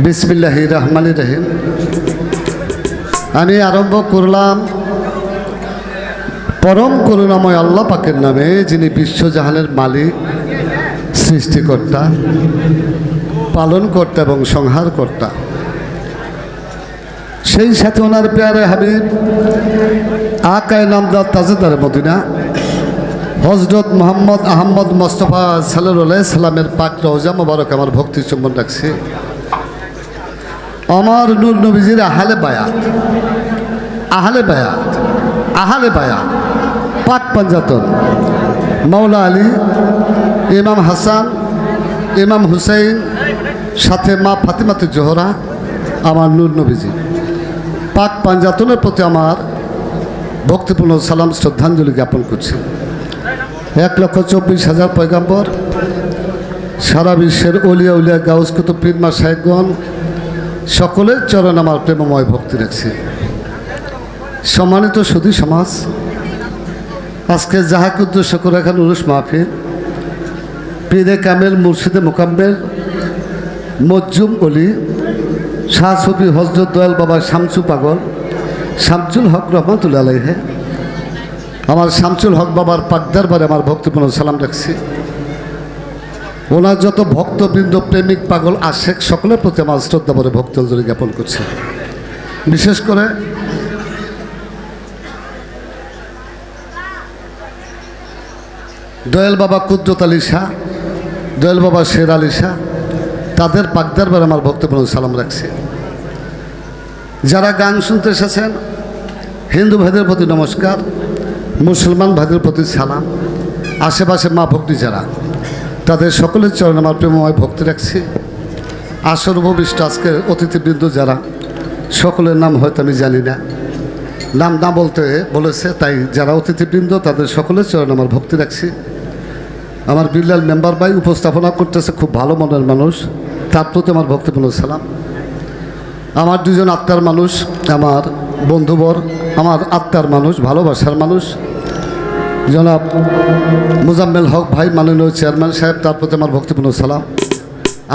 বিসমিল্লাহির রহমানির রহিম। আমি আরম্ভ করলাম পরম করুণাময় আল্লাহ পাকের নামে, যিনি বিশ্বজাহানের মালিক, সৃষ্টিকর্তা, পালনকর্তা এবং সংহারকর্তা। সেই সাথে ওনার প্যারে হাবিব আকায়ে নামদার তাজেদার মদিনা হযরত মুহাম্মদ আহমদ মোস্তফা সাল্লাল্লাহু আলাইহি সাল্লামের পাক রওজা মোবারক আমার ভক্তি চুম্বন রাখছে। আমার নূর নবীজির আহলে বায়াত, আহলে বায়াত, আহলে বায়াত, পাক পাঞ্জাতন, মাওলা আলী, ইমাম হাসান, ইমাম হুসাইন, সাথে মা ফাতিমাতে জোহরা, আমার নূর নবীজি পাক পাঞ্জাতনের প্রতি আমার ভক্তিপূর্ণ সালাম শ্রদ্ধাঞ্জলি জ্ঞাপন করছি। 1,24,000 পয়গাম্বর, সারা বিশ্বের অলিয়া উলিয়া গাউস কুতুব পীর মাশায়েখগণ সকলের চরণ আমার প্রেমময় ভক্তি রাখছি। সম্মানিত সুধী সমাজ, আজকে যাহাকে উদ্দেশ্য করে এখানে উরুস মাহফিল, পীরে কামেল মুর্শিদে মোকাম্মেল মজ্জুম অলি শাহ সুফি হযরত দয়াল বাবা শামসু পাগল শামসুল হক রহমাতুল্লাহ আলাইহি, আমার শামসুল হক বাবার পাক দরবারে আমার ভক্তিপূর্ণ সালাম রাখছি। ওনার যত ভক্তবৃন্দ, প্রেমিক, পাগল, আশেক সকলের প্রতি আমার শ্রদ্ধা ভরে ভক্তাঞ্জলি জ্ঞাপন করছে। বিশেষ করে দয়াল বাবা কুদ্রত আলী শাহ, দয়াল বাবা শের আলী শাহ, তাদের পাক দরবারে আমার ভক্তিপূর্ণ সালাম রাখছি। যারা গান শুনতে এসেছেন, হিন্দু ভাইদের প্রতি নমস্কার, মুসলমান ভাইদের প্রতি সালাম, আশেপাশে মা ভক্তি যারা, তাদের সকলের চরণে আমার প্রেমময় ভক্তি রাখছি। আসর উপবিষ্ট আজকের অতিথিবৃন্দ যারা, সকলের নাম হয়তো আমি জানি না, নাম না বলতে বলেছে, তাই যারা অতিথিবৃন্দ তাদের সকলের চরণে আমার ভক্তি রাখছি। আমার বিল্লাল মেম্বার ভাই উপস্থাপনা করতেছে, খুব ভালো মনের মানুষ, তার প্রতি আমার ভক্তিপূর্ণ সালাম। আমার দুজন আত্মার মানুষ, আমার বন্ধুবর, আমার আত্মার মানুষ, ভালোবাসার মানুষ, জনাব মুজাম্মেল হক ভাই, মাননীয় চেয়ারম্যান সাহেব, তার প্রতি আমার ভক্তিপূর্ণ সালাম।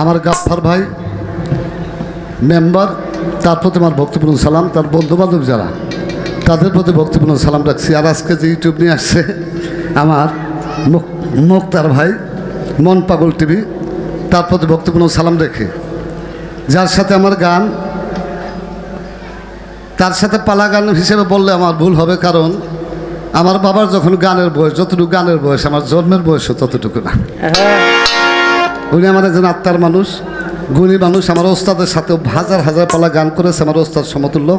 আমার গাফফার ভাই মেম্বার, তার প্রতি আমার ভক্তিপূর্ণ সালাম। তার বন্ধুবান্ধব যারা, তাদের প্রতি ভক্তিপূর্ণ সালাম রাখছি। আর আজকে যে ইউটিউব নিয়ে আসছে আমার মুক্তার ভাই, মন পাগল টিভি, তার প্রতি ভক্তিপূর্ণ সালাম রেখে, যার সাথে আমার গান, তার সাথে পালা গান হিসেবে বললে আমার ভুল হবে, কারণ আমার বাবার যখন গানের বয়স, যতটুকু গানের বয়স, আমার জন্মের বয়সও ততটুকু না। উনি আমার একজন আত্মার মানুষ, গুণী মানুষ। আমার ওস্তাদের সাথেও হাজার হাজার পালা গান করেছে, আমার ওস্তাদ সমতুল্য।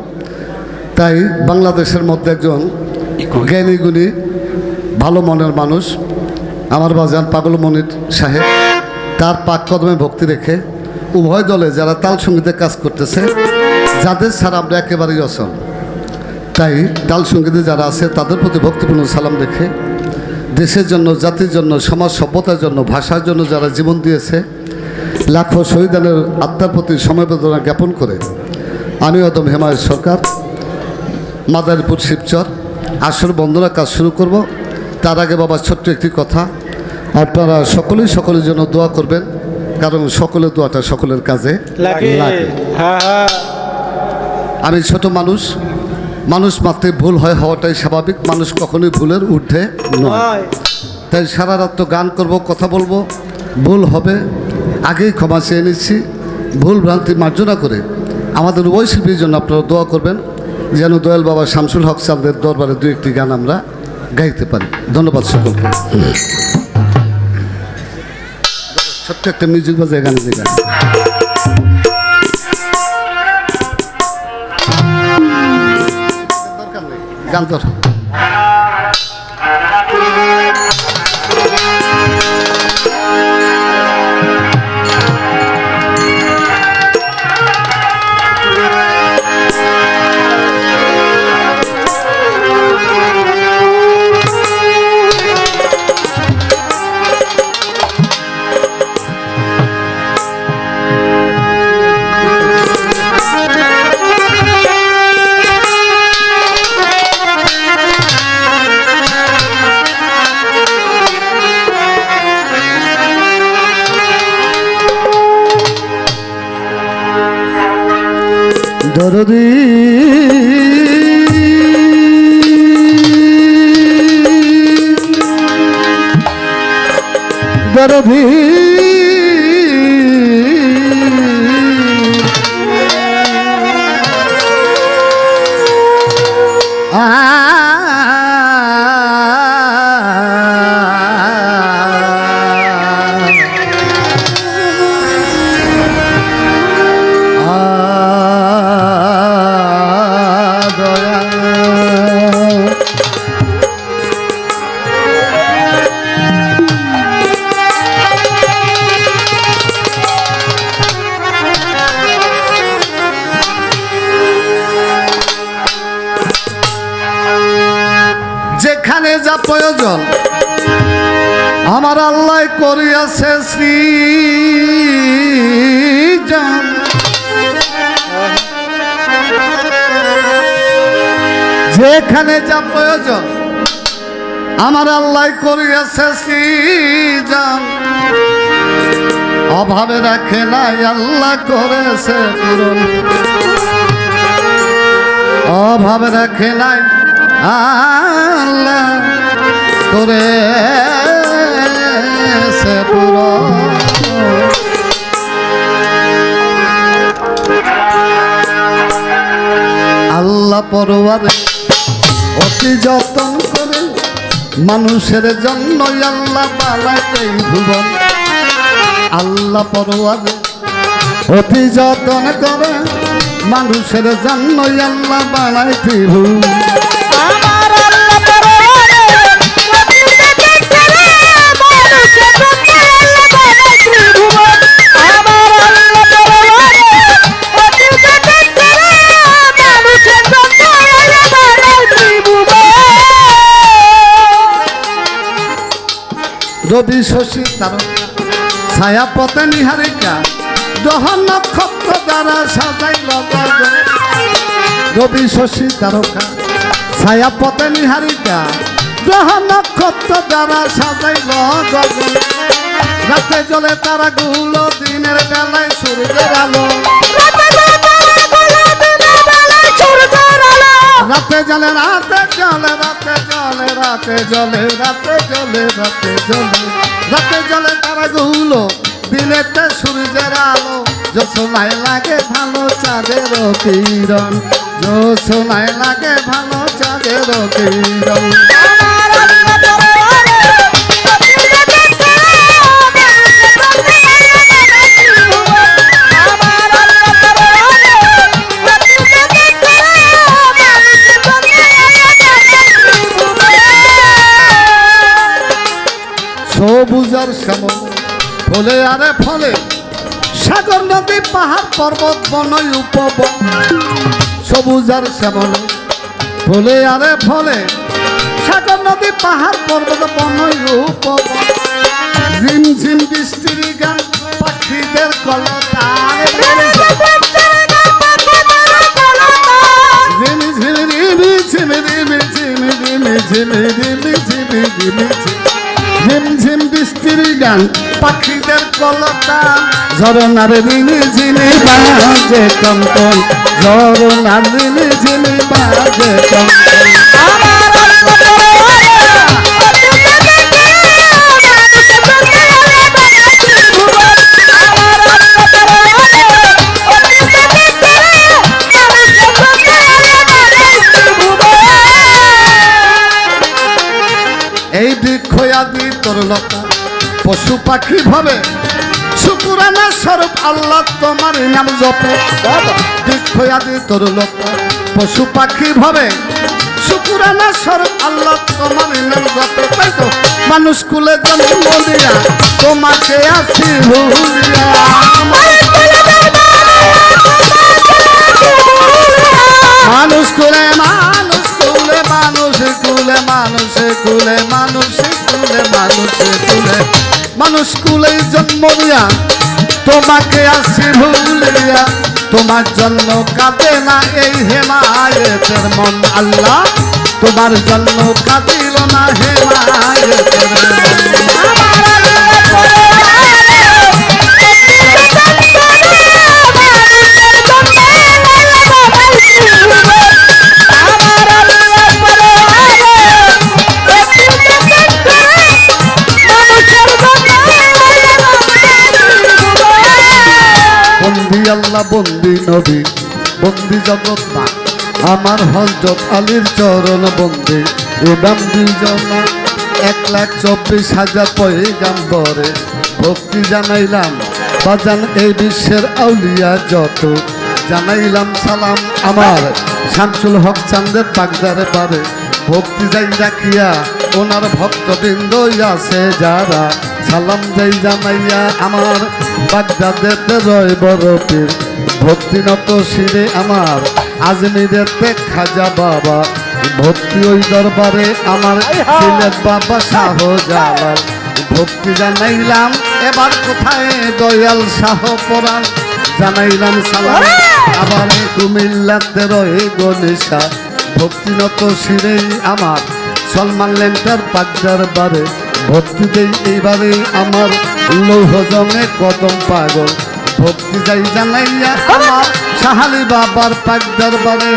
তাই বাংলাদেশের মধ্যে একজন জ্ঞানী গুণী ভালো মনের মানুষ আমার বাজান পাগল মনির সাহেব, তার পাক কদমে ভক্তি রেখে উভয় দলে যারা তাল সঙ্গীতে কাজ করতেছে, যাদের ছাড়া আমরা একেবারেই অচল, তাই তাল সঙ্গীতে যারা আছে তাদের প্রতি ভক্তিপূর্ণ সালাম রেখে, দেশের জন্য, জাতির জন্য, সমাজ সভ্যতার জন্য, ভাষার জন্য যারা জীবন দিয়েছে, লাখো শহীদানের আত্মার প্রতি সমবেদনা জ্ঞাপন করে আমি অদম হেমায়ত সরকার, মাদারীপুর শিবচর আসর বন্দনা কাজ শুরু করব। তার আগে বাবা ছোট্ট একটি কথা, আপনারা সকলেই সকলের জন্য দোয়া করবেন, কারণ সকলের দোয়াটা সকলের কাজে লাগে। আমি ছোট মানুষ, মানুষ মাত্রে ভুল হয়, হওয়াটাই স্বাভাবিক, মানুষ কখনোই ভুলের ঊর্ধ্বে নয়। তাই সারা রাত তো গান করব, কথা বলবো, ভুল হবে, আগেই ক্ষমা চেয়ে নিচ্ছি। ভুল ভ্রান্তি মার্জনা করে আমাদের ওই শিল্পীর জন্য আপনারা দোয়া করবেন, যেন দয়াল বাবা শামসুল হক সাহেবের দরবারে দু একটি গান আমরা গাইতে পারি। ধন্যবাদ সকলকে। ছোট্ট একটা মিউজিক বাজায় গান যে গান দরকার নেই, গান দরকার। দরদি দরদি যেখানে যা প্রয়োজন আমার আল্লাহ করিয়াছে সৃজন যেখানে যা প্রয়োজন আমার আল্লাহ করিয়াছে সৃজন অভাবে রাখে নাই আল্লাহ করেছে পূরণ অভাবে রাখে নাই আল্লাহ করেছে পূরণ আল্লাহ পরওয়ারে অতি যতন করে মানুষের জন্য আল্লাহ বানাইতে ভুবন আল্লাহ পরওয়ারে অতি যতন করে মানুষের জন্য আল্লাহ বানাইতে ভুবন রবি শশী তারকা ছায়া পথে নিহারিকা গ্রহ নক্ষত্র দ্বারা সাজাইল গগন রবি শশী তারকা ছায়া পথে নিহারিকা গ্রহ নক্ষত্র দ্বারা সাজাইল গগন রাতে জ্বলে তারাগুলো দিনের বেলায় সূর্যের আলো রাতে জ্বলে রাতে জ্বলে রাতে জ্বলে রাতে জ্বলে রাতে জ্বলে রাতে জ্বলে রাতে জ্বলে তারাগুলো দিনেতে সূর্যের আলো জোছনায় লাগে ভালো চাঁদের কিরণ জোছনায় লাগে ভালো চাঁদের কিরণ সবুজার শ্যামল ফলে আরে ফলে সাগর নদী পাহাড় পর্বত বনই উপবন সবুজার শ্যামল ফলে আরে ফলে সাগর নদী পাহাড় পর্বত বনই উপবন ঝিমঝিম বৃষ্টির গান পাখিদের কলতান ঝিমি ঝিমি রিমি ঝিমি রিমি ঝিমি রিমি ঝিমি রিমি ঝিমি রিমি ঝিমঝিম বৃষ্টির গান পাখিদের কলতান ঝরনার রিনি ঝিনি বাজে কম্পন ঝরনার রিনি ঝিনি বাজে কম্পন এই বৃক্ষয়াদি তরলতা পশু পাখি ভাবে শুকুরানা স্বরূপ আল্লাহ তোমার নাম জপে বৃক্ষয়াদি তরলতা পশু পাখি ভাবে শুকুরানা স্বরূপ আল্লাহ তোমার নাম জপে তাই তো মানুষ কুলে জন্ম দিয়া তোমাকে আসি ভুলিয়া মানুষ কুলে মানুষ কুলে মানুষ কুলে মানুষ কুলে মানুষ কুলে মানুষ কুলে মানুষ কুলে জন্ম দিয়া তোমাকে আসি ভুলিয়া তোমার জন্য কাঁদে না এই হেমায়েতের মন আল্লাহ তোমার জন্য কাঁদিল না হেমায়েতের মন আল্লাহ বন্দি নবী বন্দি জগৎ না আমার হযরত আলীর চরণ বন্দি ইমাম দুইজনা 1,24,000 পয়গাম্বরে ভক্তি জানাইলাম বাজান এই বিশ্বের আউলিয়া যত জানাইলাম সালাম আমার শামসুল হক চাঁদের পাকদারে পারে ভক্তি যাই রাখিয়া ওনার ভক্তবৃন্দ আছে যারা সালাম যাই জানাইয়া আমার বাগদাদেতে রয় বড় পীর ভক্তিনত শিরে আমার আজমিরেতে খাজা বাবা ভক্তি ওই দরবারে আমার সিলেট বাবা শাহজালাল ভক্তি জানাইলাম এবার কোথায় দয়াল শাহ পরাণ জানাইলাম সালাম আবার কুমিল্লাতে রয়ে গণেশা ভক্তিনত শিরেই আমার সলমান লেন্টার পাকদার বারে ভক্তি দেই এইবারে আমার লৌহ জমে কদম পাগল ভক্তি যাই জানাইয়া আমার সাহালি বাবার পাকদার বারে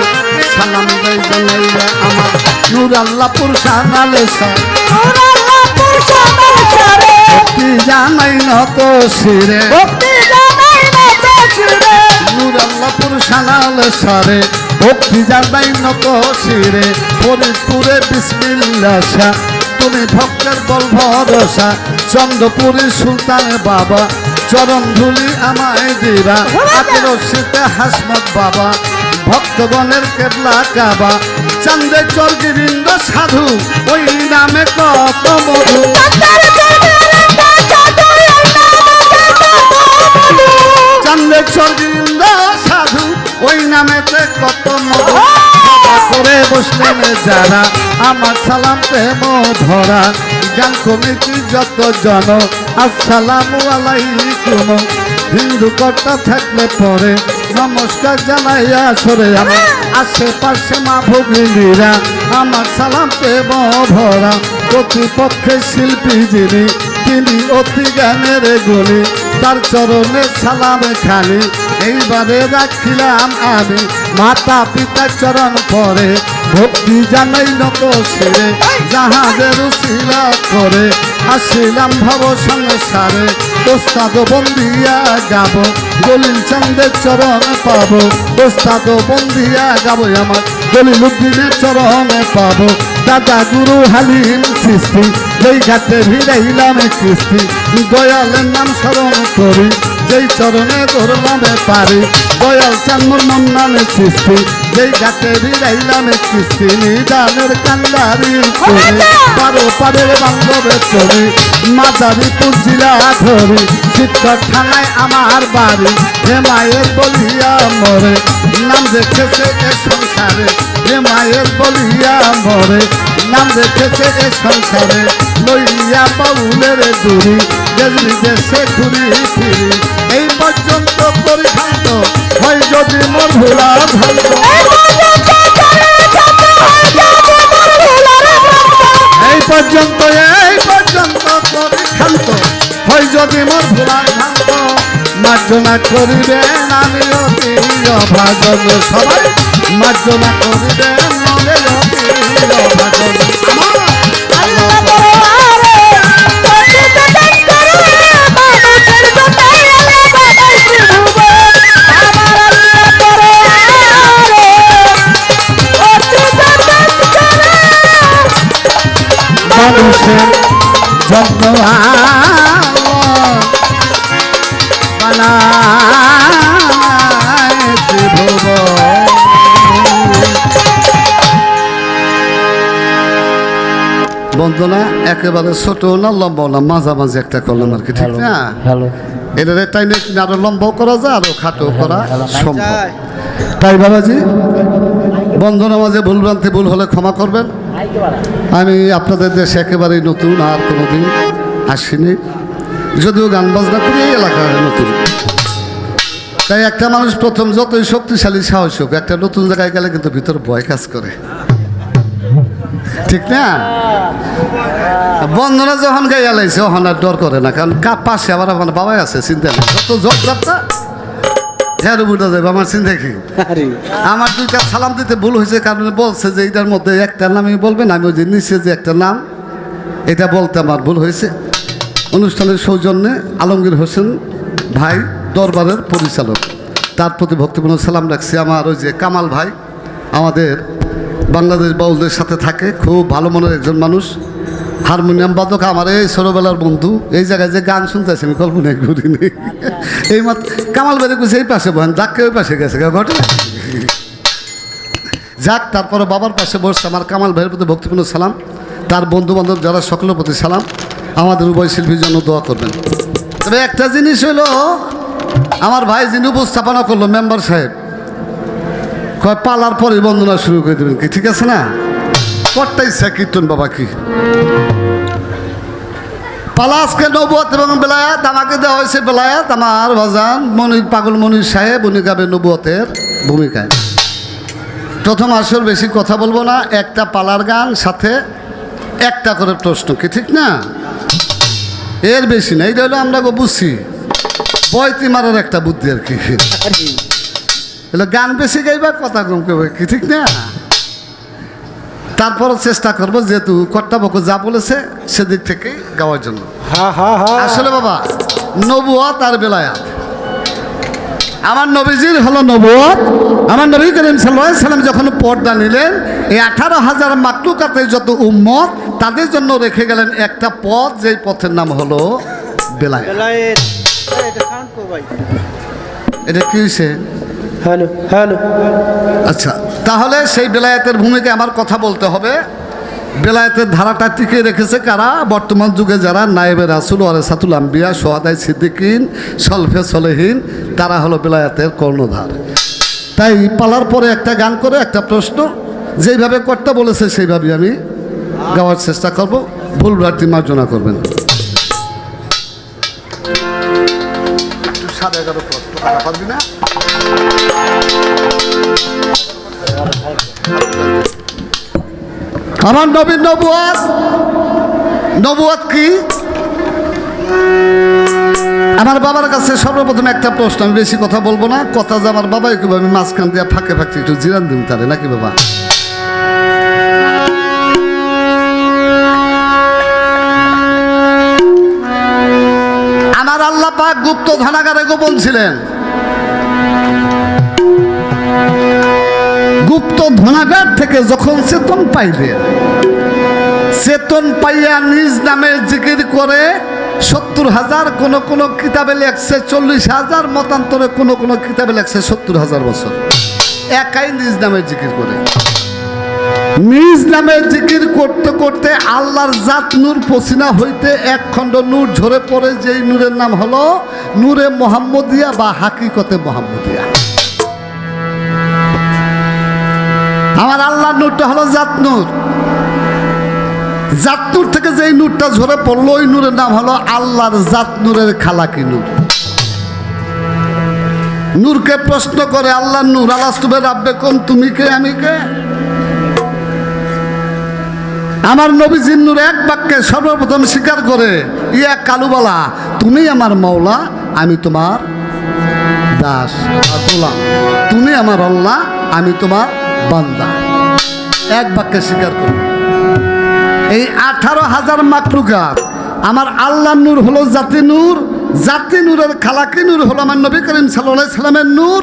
সালাম যাই জানাইয়া আমার নূর আল্লাহপুর শাহনালে ভক্তি জানাই নত শিরে নূর আল্লাহপুর শাহনালে সারে ভক্তি জানাই নত শিরে ফরিদপুরে বিসমিল্লাহ শাহ তুমি ভক্তের বল ভরসা চন্দ্রপুরী সুলতান বাবা চরণ ধুলি আমায় দিবা আতিরশিতে হাসমত বাবা ভক্তগণের কেবলা কাবা চান্দে চর্গিরিন্দ সাধু ওই নামে কত মধু চান্দে চর্গিরিন্দ সাধু ওই নামেতে কত মধু করে বসলেন যারা আমার সালাম প্রেম ধরা গান কমিটি যত জন আসসালামু আলাইকুম হিন্দু কর্তা থাকলে পরে নমস্কার জানাইয়া সরে আমার আশেপাশে মা ভগিনীরা আমার সালাম প্রেম ভরা প্রতিপক্ষে শিল্পী যিনি তিনি অতি জ্ঞানের গুণী তার চরণে সালাম খালি এইবারে রাখিলাম আমি মাতা পিতার চরণ পরে ভক্তি জানাই নত সেরে জাহাজের উশিলা করে আসিলাম ভব সংসারে ওস্তাদ বন্দিয়া গাব দলিল চাঁদের চরণ পাবো ওস্তাদ বন্দিয়া গাবো আমার দলিল উদ্দিনের চরণে পাবো দাদা গুরু হালিম সৃষ্টি যেই ঘাটে ভিড়াইলাম কিস্তি দয়ালের নাম স্মরণ করি যেই চরণে ধরলামে পারি দয়াল চান্মুর মন্নানে সৃষ্টি যেই ঘাটে ভিড়াইলাম কিস্তি নিদানের কান্দারি করি পারো পারের বান্ধবে চলি মাদারীপুর জেলা ধরি শিক্ষক থানায় আমার বাড়ি হে মায়ের বলিয়া মরে নাম দেখেছে এ সংসারে হে মায়ের বলিয়া মরে নাম দেখেছে এ সংসারে লইয়া বাউলের দূরি দেশি দেশে ঘুরি ফিরি এই পর্যন্ত পরিখান্ত হয় যদি মোর ভোলা ভান্ত এই পর্যন্ত পরিখান্ত হয় যদি মোর ভোলা ভান্ত মার্জনা করিবেন আমি অতি অভাজন সবাই মার্জনা করিবেন মনে অতি অভাজন মানুষের যত্ন বন্দনা একেবারে ছোট না লম্বা না মাঝামাঝি একটা করলাম আর কি ঠিক না এটার তাই আরো লম্বাও করা যায় আরো খাটো করা সম্ভব তাই বাবাজি বন্ধনা মাঝে ভুলভ্রান্তি ভুল হলে ক্ষমা করবেন আমি আপনাদের দেশে একেবারেই নতুন আর কোনোদিন আসিনি যদিও গান বাজনা করি এই এলাকায় নতুন তাই একটা মানুষ প্রথম যতই শক্তিশালী সাহস হোক একটা নতুন জায়গায় গেলে কিন্তু ভিতর ভয় কাজ করে ঠিক না বন্ধনা যখন গাইয়া লাইছে ওখান আর ডর করে না কারণ পাশে আবার আমার বাবাই আছে চিন্তা নেই যত জব যাত্রা ঝাড়ু বুঝা যাবে আমার চিন্তা কি আমার দুইটা সালাম দিতে ভুল হয়েছে কারণ বলছে যে এটার মধ্যে একটা নামই বলবেন আমি ওই যে নিচে যে একটা নাম এটা বলতে আমার ভুল হয়েছে অনুষ্ঠানের সৌজন্যে আলমগীর হোসেন ভাই দরবারের পরিচালক তার প্রতি ভক্তিপূর্ণ সালাম রাখছি। আমার ওই যে কামাল ভাই আমাদের বাংলাদেশ বাউলদের সাথে থাকে, খুব ভালো মনের একজন মানুষ, হারমোনিয়াম বাদক, আমার এই ছোটোবেলার বন্ধু। এই জায়গায় যে গান শুনতেছি আমি কল্পনা করিনি। এই মাত্র কামাল ভাই কুছে এই পাশে বহেন, ডাককে ওই পাশে গেছে ঘটনা যাক। তারপরে বাবার পাশে বসছে। আমার কামাল ভাইয়ের প্রতি ভক্তিপূর্ণ সালাম, তার বন্ধু বান্ধব যারা সকলের প্রতি সালাম। আমাদের উভয় শিল্পীর জন্য দোয়া করবেন। তবে একটা জিনিস হলো, আমার ভাই যিনি উপস্থাপনা করলো মেম্বার সাহেব কয় পালার পরে বন্দনা শুরু করে দেবেন কি, ঠিক আছে না? কটটা ইচ্ছা কীর্তন বাবা কি পালা আজকে নবুয়ত এবং বেলায়াত আমাকে দেওয়া হয়েছে। বেলায়াত আমার বাজান মনির পাগল মনির সাহেব, উনি গাবে নবুয়তের ভূমিকায়। প্রথম আসর বেশি কথা বলবো না, একটা পালার গান সাথে একটা করে প্রশ্ন, কি ঠিক না? এর বেশি না। এইটা হলো আমরা বুঝছি বয়তি মারার একটা বুদ্ধি আর কি। এলো গান বেশি গাইবা কথা কম কেউ, কি ঠিক না? তারপরও চেষ্টা করবো, যেহেতু কর্তাপক্ষ যা বলেছে সেদিক থেকে গাওয়ার জন্য। আসলে বাবা নবুয়ত আর বেলায়াত, আমার নবীজির হলো নবুয়ত। আমার নবী করিম সাল্লাল্লাহু আলাইহি সাল্লাম যখন পর্দা নিলেন, এই 18,000 মাকলুকাতের যত উম্মত তাদের জন্য রেখে গেলেন একটা পথ, যেই পথের নাম হলো বেলায়াত। এটা কি হয়েছে? আচ্ছা, তাহলে সেই বেলায়েতের ভূমিকায় আমার কথা বলতে হবে। বেলায়েতের ধারাটা টিকে রেখেছে কারা? বর্তমান যুগে যারা নায়েবে রাসূল ওয়ারাসাতুল আম্বিয়া, সোহাদাই সিদ্দিকিন, সলফে সলেহিন, তারা হলো বেলায়েতের কর্ণধার। তাই পালার পরে একটা গান করে একটা প্রশ্ন, যেইভাবে করতে বলেছে সেইভাবেই আমি গাওয়ার চেষ্টা করব। ভুল ভ্রান্তি মার্জনা করবেন। একটু 11:30 পারবি না? আমার নবীর নবুয়ত। নবুয়ত কি? আমার বাবার কাছে সর্বপ্রথম একটা প্রশ্ন, আমি বেশি কথা বলবো না। কথা যে আমার বাবা একটু আমি মাঝখান দিয়ে ফাঁকে ফাঁকে একটু জিরান দিন তারে, নাকি বাবা? আমার আল্লাহ পাক গুপ্ত ধনাগারে গোপন ছিলেন। গুপ্ত ধনাগার থেকে যখন চেতন পাইলেন, চেতন পাইয়া নিজ নামে জিকির করে 70,000, কোন কিতাবে লেখছে 40,000, মতান্তরে কোন কিতাবে লেখছে 70,000 বছর একাই নিজ নামে জিকির করে। নিজ নামে জিকির করতে করতে আল্লাহর জাত নূর পসিনা হইতে এক খণ্ড নূর ঝরে পড়ে, যেই নূরের নাম হলো নূরে মোহাম্মদিয়া বা হাকিকতে মোহাম্মদিয়া। আমার আল্লাহর নূরটা হলো জাত নূর। জাত নূর থেকে যেই নূরটা ঝরে পড়লো, ওই নূরের নাম হলো আল্লাহর জাত নূরের খালাকি নূর। নূরকে প্রশ্ন করে আল্লাহর নূর, আলাস্তু বিরাব্বিকুম, তুমি কে আমি কে? আমার নবীজির নূর এক বাক্যে সর্বপ্রথম স্বীকার করে, ইয়া কালুবালা, তুমি আমার মাওলা, আমি তোমার দাস গোলাম, তুমি আমার আল্লাহ, আমি তোমার বান্দা। এক বাক্যে স্বীকার করো। এই 18,000 মাকলুকাত, আমার আল্লাহর নূর হলো জাতি নূর, জাতি নূরের খালাকি নূর হলো আমার নবী করিম সাল্লাল্লাহু আলাইহি সাল্লামের নূর।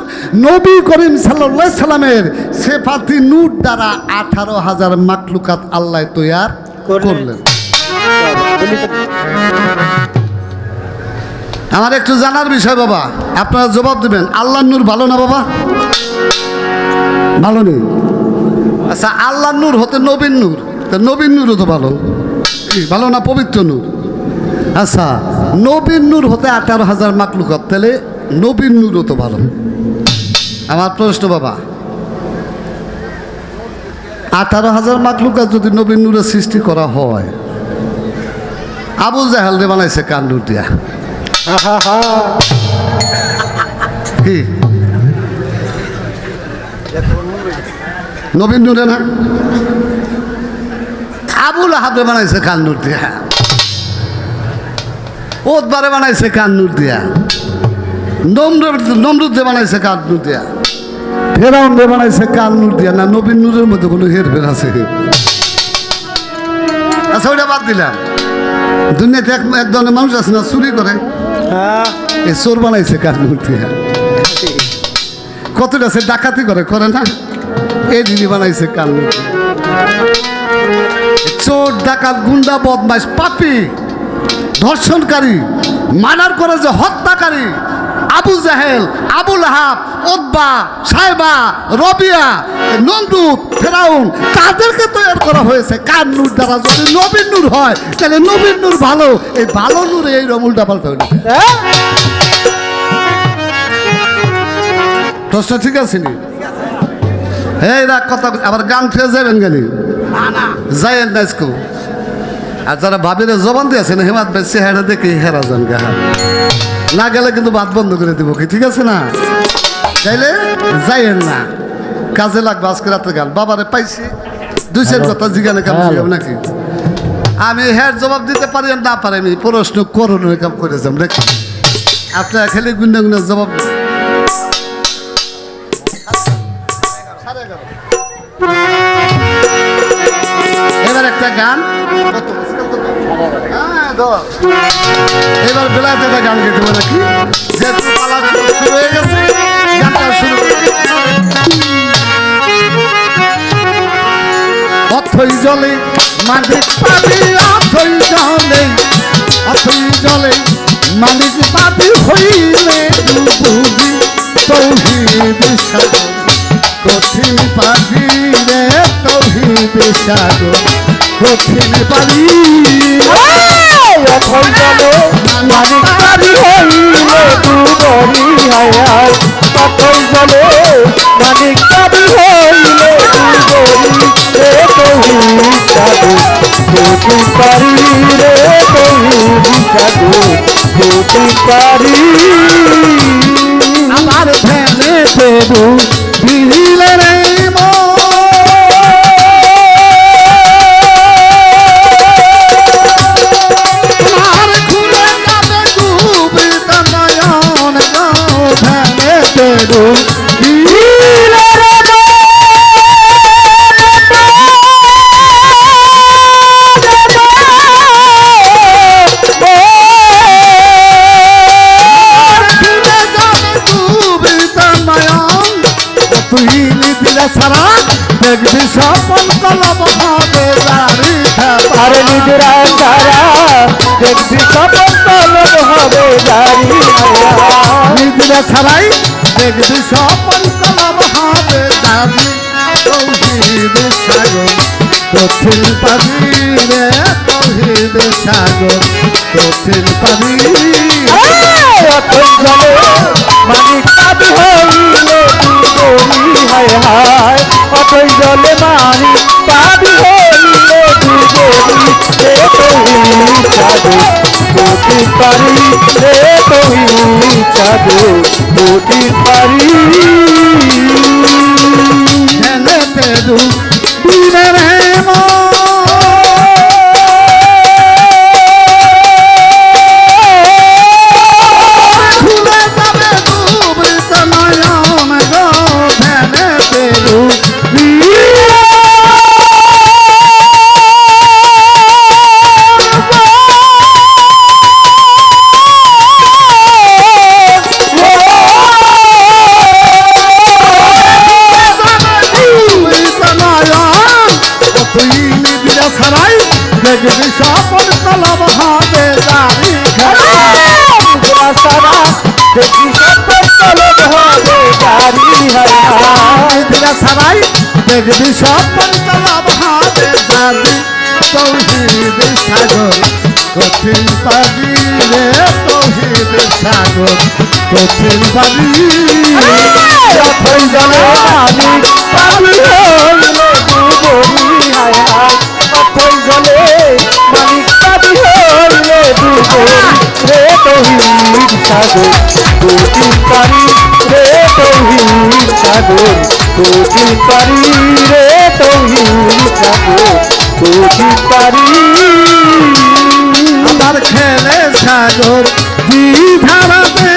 নবী করিম সাল্লাল্লাহু আলাইহি সাল্লামের সেফাতি নূর দ্বারা 18,000 মাকলুকাত আল্লাহ তৈয়ার করলেন। আমার একটু জানার বিষয় বাবা, আপনারা জবাব দেবেন। আল্লাহর নূর ভালো না বাবা? ভালো নেই? আচ্ছা, আল্লাহর নূর হতে নবীর নূর, তা নবীর নূরও তো ভালো, ভালো না? পবিত্র নূর। আচ্ছা, নবীর নূর হতে 18,000 মাকলুকাত, তাহলে নবীর নূরও তো ভালো। আমার প্রশ্ন বাবা, 18,000 মাকলুকাত যদি নবীর নূরের সৃষ্টি করা হয়, আবু জাহেল রে বানাইছে কার নূর দিয়া? কি নবীর নূরে না? আবুল আহাবে বানাইছে কার নূর দিয়া? ওতবারে বানাইছে কার নূর দিয়া? নমরুদে বানাইছে কার নূর দিয়া? ফেরাউন রে বানাইছে কার নূর দিয়া? না নবীর নূরের মধ্যে কোনো হেরফের আছে? আচ্ছা, ওইটা বাদ দিলাম। দুনিয়াতে এক ধরনের মানুষ আছে না, চুরি করে, এই চোর বানাইছে কার নূর দিয়া? কতটা সে ডাকাতি করে না, এই দিদি বানাইছে কান্না। চোর ডাকাত গুন্ডা বদমাইশ পাপী ধর্ষণকারী মার্ডার করে যে হত্যাকারী আবু জাহেল, আবুল আহাব, উতবা, সাইবা, রবিয়া, নমরুদ, ফেরাউন তাদেরকে তৈরি করা হয়েছে কার নূর দ্বারা। যদি নবীর নূর হয় তাহলে নবীর নূর ভালো, এই ভালো নূরে এই উল্টা পাল্টা হইল। প্রশ্ন ঠিক আছে নি? এই রাগ কথা আবার গান খেয়ে যাবেন গেলি যাইয়েন না স্কুল। আর যারা ভাবিরে জবান দিয়েছেন হেমাত ভাই চেহারা দেখে হেরা যান গাহা না গেলে কিন্তু বাদ বন্ধ করে দিব কি, ঠিক আছে না? চাইলে যাইয়েন না, কাজে লাগবে আজকে রাত্রে গান। বাবারে পাইছি দুই চার কথা জিজ্ঞানে কাম জিজ্ঞাব নাকি আমি হ্যাঁ জবাব দিতে পারি না পারি, আমি প্রশ্ন করুন কাম করে যাব রেখে আপনার খেলে গুন্ডা গুন্ডা জবাব। এবার একটা গান, এবার বেলায় একটা গান গেতে পারে কি যেহেতু পালা শুরু হয়ে গেছে গানটা শুরু অথই জলে মালিক পাবি, অথই জলে, অথই জলে মালিক পাবি হইলে বুঝি তৌহিদ সাগর কঠিন পাবি রে, তৌহিদ সাগর কঠিন পাবি। অথই জলে মালিক পাবি হইলে দুবরি হায়, অথই জলে মালিক পাবি হইলে দুবরি রে, তৌহিদ সাগর কঠিন পারি রে, তৌহিদ সাগর কঠিন পারি। আমার ফেলে দেবু বিহিলে রে ছাড়া দেখবি সপন কলম হবে জারি, আরে নিজরা সারা দেখবি সপন কলম হবে জারি, নিজরা ছাড়াই দেখবি সপন কলম হবে জারি। তৌহিদ সাগর কঠিন পাবি রে, তৌহিদ সাগর কঠিন পাবি। অথই জলে মালিক পাবি হইলে দুবরি হায় হায়, অথই জলে মালিক পাবি হইলে দুবরি রে, তৌহিদ সাগর কঠিন পারি রে, তৌহিদ সাগর কঠিন পারি। ঢেলেতে ডুবিলে রে ছাড়াই দেখবি সপন কলম হবে জারি, সারা দেখবি সপন কলম হবে জারি হায়, ছাড়াই দেখবি সপন কলম হবে জারি। তৌহিদ সাগর কঠিন পাবি রে, তৌহিদ সাগর কঠিন পাবি। অথই জলে মালিক পাবি হইলে দুবরি হায় হায়, অথই জলে মালিক পাবি হইলে দুবরি রে, তৌহিদ সাগর কঠিন পারি রে, তৌহিদ সাগর কঠিন পারি রে, তৌহিদ সাগর কঠিন পারি। আমার খেলে সাগর দ্বিধারাতে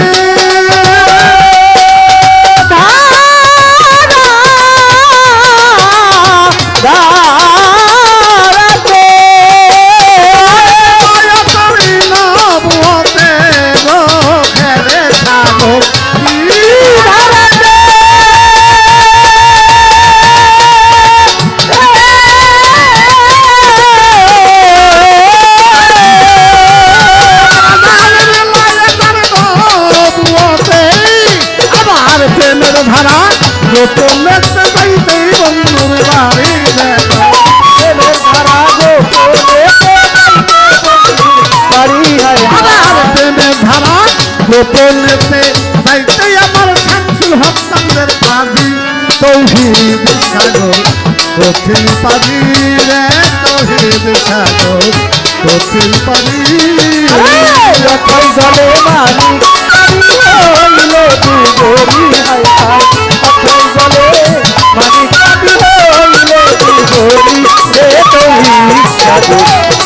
গোপনেতে যাইতে বন্ধুর বাড়ি দেখো প্রেমের ধারা গোপনেতে বাড়ি হায় হায় আমার প্রেমের ধারা গোপনেতে যাইতে আমার শামসুল হক চাঁদের পাবি তৌহিদ সাগর কঠিন পাবি রে তৌহিদ সাগর কঠিন পাবি যখন জলে মালিক পাবি হইলে দুগরি হায় হায় যখন জলে মালিক পাবি হইলে দুগরি রে তৌহিদ সাগর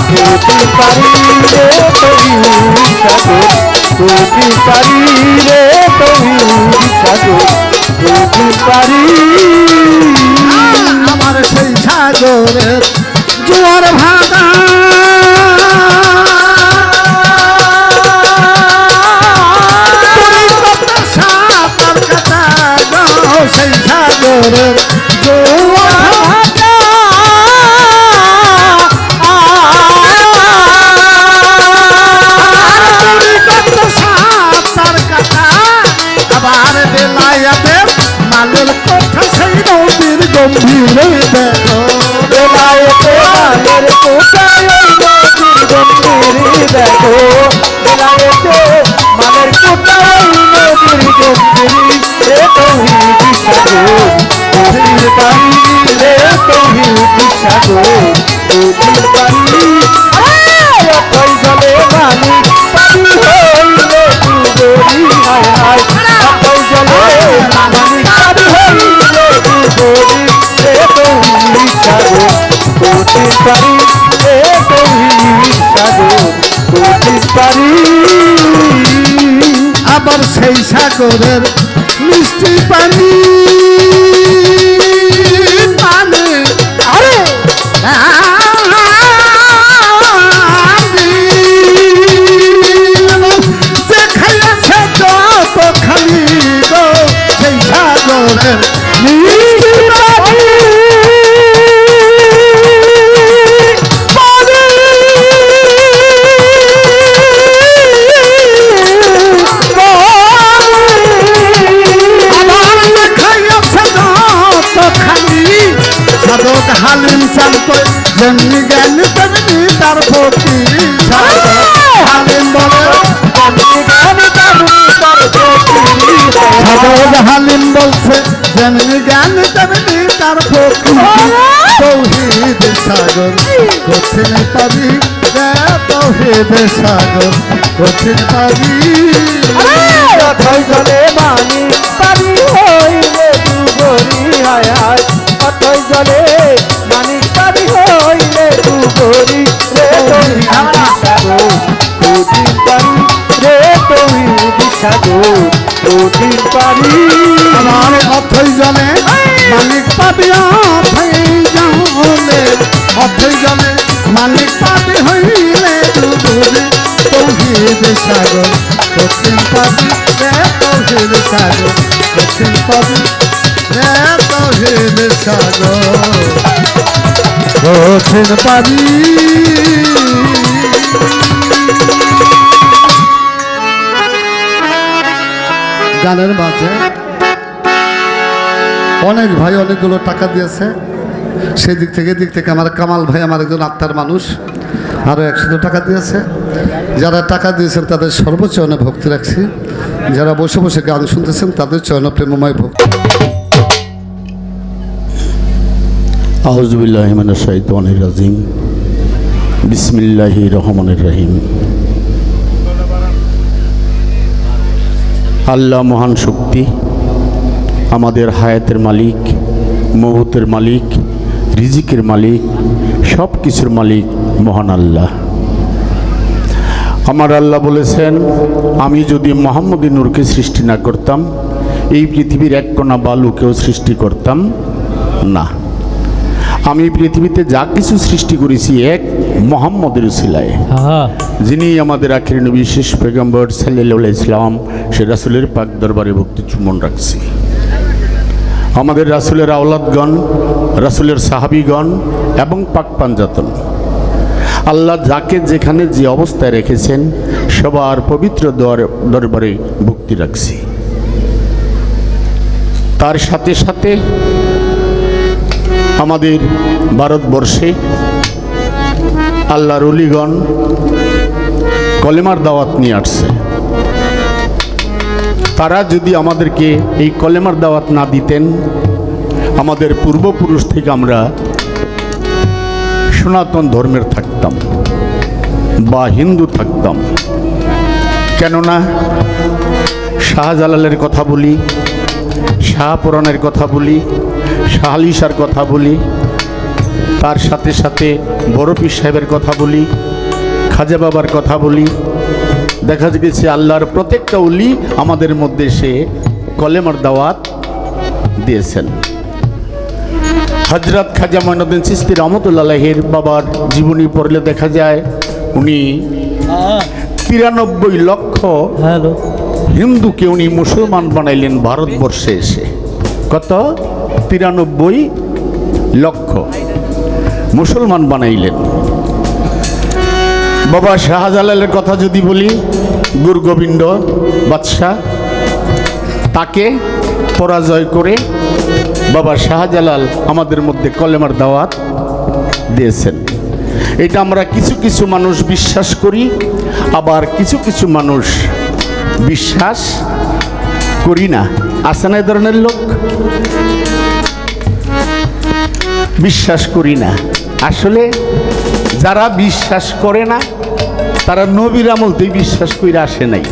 তুই পারি রে তৌহিদ সাগর তুই পারি রে তৌহিদ সাগর তুই পারি আমার সেই সাগরের জোয়ার ভাঙা সাঁতার কাটা গো সেই সাগরের জোয়ার ভাঙা সাঁতার কাটা আবার বেলায়াতের মালের কথা সেই নদীর গম্ভীর দেখো বেলায়েতে মালের কোটায় নদীর গম্ভীর দেখো বেলায়েতে মালের কোটায় নদীর গম্ভীর রে তৌহিদ সাগর তুই পারি রে তৌহিদ সাগর তুই পারি অথই জলে মালিক পাবি হইলে দুগরি হায় হায় অথই জলে মালিক পাবি হইলে দুগরি রে তৌহিদ সাগর তুই পারি রে তৌহিদ সাগর তুই পারি আবার সেই সাগরের মিষ্টি পানি পানি আরে যে খাইয়াছে যত খালি গো সেই সাগরের মিষ্টি পানি সাধক হালিম শান্ত যেমনি জ্ঞান তেমনি তার ভক্তি হালিম বলে সাধক হালিম বলছে যেমনি জ্ঞান তেমনি তার ভক্তি তৌহিদ সাগর কঠিন পাবি তৌহিদ সাগর কঠিন পাবি অথই জলে মালিক পাবি হইলে দুগরি হায় হায় অথই জলে মালিক পাবি হইলে দুগরি রে তৌহিদ সাগর তুই পারি রে তৌহিদ সাগর তুই পারি আমার অথই জনে মালিক পাবি অথই জনে মালিক পাবি হইলে দুদুরে তৌহিদ সাগর কঠিন পাবি রে তৌহিদ সাগর কঠিন পাবি রে তৌহিদ সাগর কঠিন পাবি গানের মাঝে অনেক ভাই অনেকগুলো টাকা দিয়েছে সেই দিক থেকে আমার কামাল ভাই আমার একজন আত্মার মানুষ আরও 100 টাকা দিয়েছে যারা টাকা দিয়েছেন তাদের সর্বোচ্চ চরণে ভক্তি রাখছি যারা বসে বসে গান শুনতেছেন তাদের চরণ প্রেমময় ভক্তি আউযুবিল্লাহি মিনাশ শাইতানির রাজিম বিসমিল্লাহির রহমানির রহিম আল্লাহ মহান শক্তি আমাদের হায়াতের মালিক মৌতের মালিক রিজিকের মালিক সব কিছুর মালিক মহান আল্লাহ আমার আল্লাহ বলেছেন আমি যদি মোহাম্মদ নূরকে সৃষ্টি না করতাম এই পৃথিবীর এক কণা বালুকেও সৃষ্টি করতাম না আমি পৃথিবীতে যা কিছু সৃষ্টি করেছি এক মোহাম্মদের উসিলায় যিনি আমাদের আখির নবী শেষ পয়গম্বর সাল্লাল্লাহু আলাইহি সাল্লাম সে রাসূলের পাক দরবারে ভক্তি চুম্বন রাখছি আমাদের রাসূলের আওলাদগণ রাসূলের সাহাবীগণ এবং পাক পাঞ্জাতন আল্লাহ যাকে যেখানে যে অবস্থায় রেখেছেন সবার পবিত্র দরবারে ভক্তি রাখছি তার সাথে সাথে আমাদের ভারতবর্ষে আল্লাহর ওলিগণ কলেমার দাওয়াত নিয়ে আসছে। তারা যদি আমাদেরকে এই কলেমার দাওয়াত না দিতেন, আমাদের পূর্বপুরুষ থেকে আমরা সনাতন ধর্মের থাকতাম বা হিন্দু থাকতাম। কেননা শাহজালালের কথা বলি, শাহপুরাণের কথা বলি, শাহালিশার কথা বলি, তার সাথে সাথে বড় পীর সাহেবের কথা বলি, খাজা বাবার কথা বলি। দেখা গেছে আল্লাহর প্রত্যেকটা ওলি আমাদের মধ্যে সে কলেমার দাওয়াত দিয়েছেন। হযরত খাজা মঈনুদ্দিন চিশতি রহমতুল্লাহ আলাইহির বাবার জীবনী পড়লে দেখা যায় উনি 93 লক্ষ হিন্দুকে উনি মুসলমান বানাইলেন ভারতবর্ষে এসে। কত? 93 লক্ষ মুসলমান বানাইলেন। বাবা শাহজালালের কথা যদি বলি, গুরু গোবিন্দ বাদশাহ তাকে পরাজয় করে বাবা শাহজালাল আমাদের মধ্যে কলেমার দাওয়াত দিয়েছেন। এটা আমরা কিছু কিছু মানুষ বিশ্বাস করি, আবার কিছু কিছু মানুষ বিশ্বাস করি না। আছে না এই ধরনের লোক? বিশ্বাস করি না। আসলে যারা বিশ্বাস করে না তারা নবীর আমলতেই বিশ্বাস করে আসে নাই।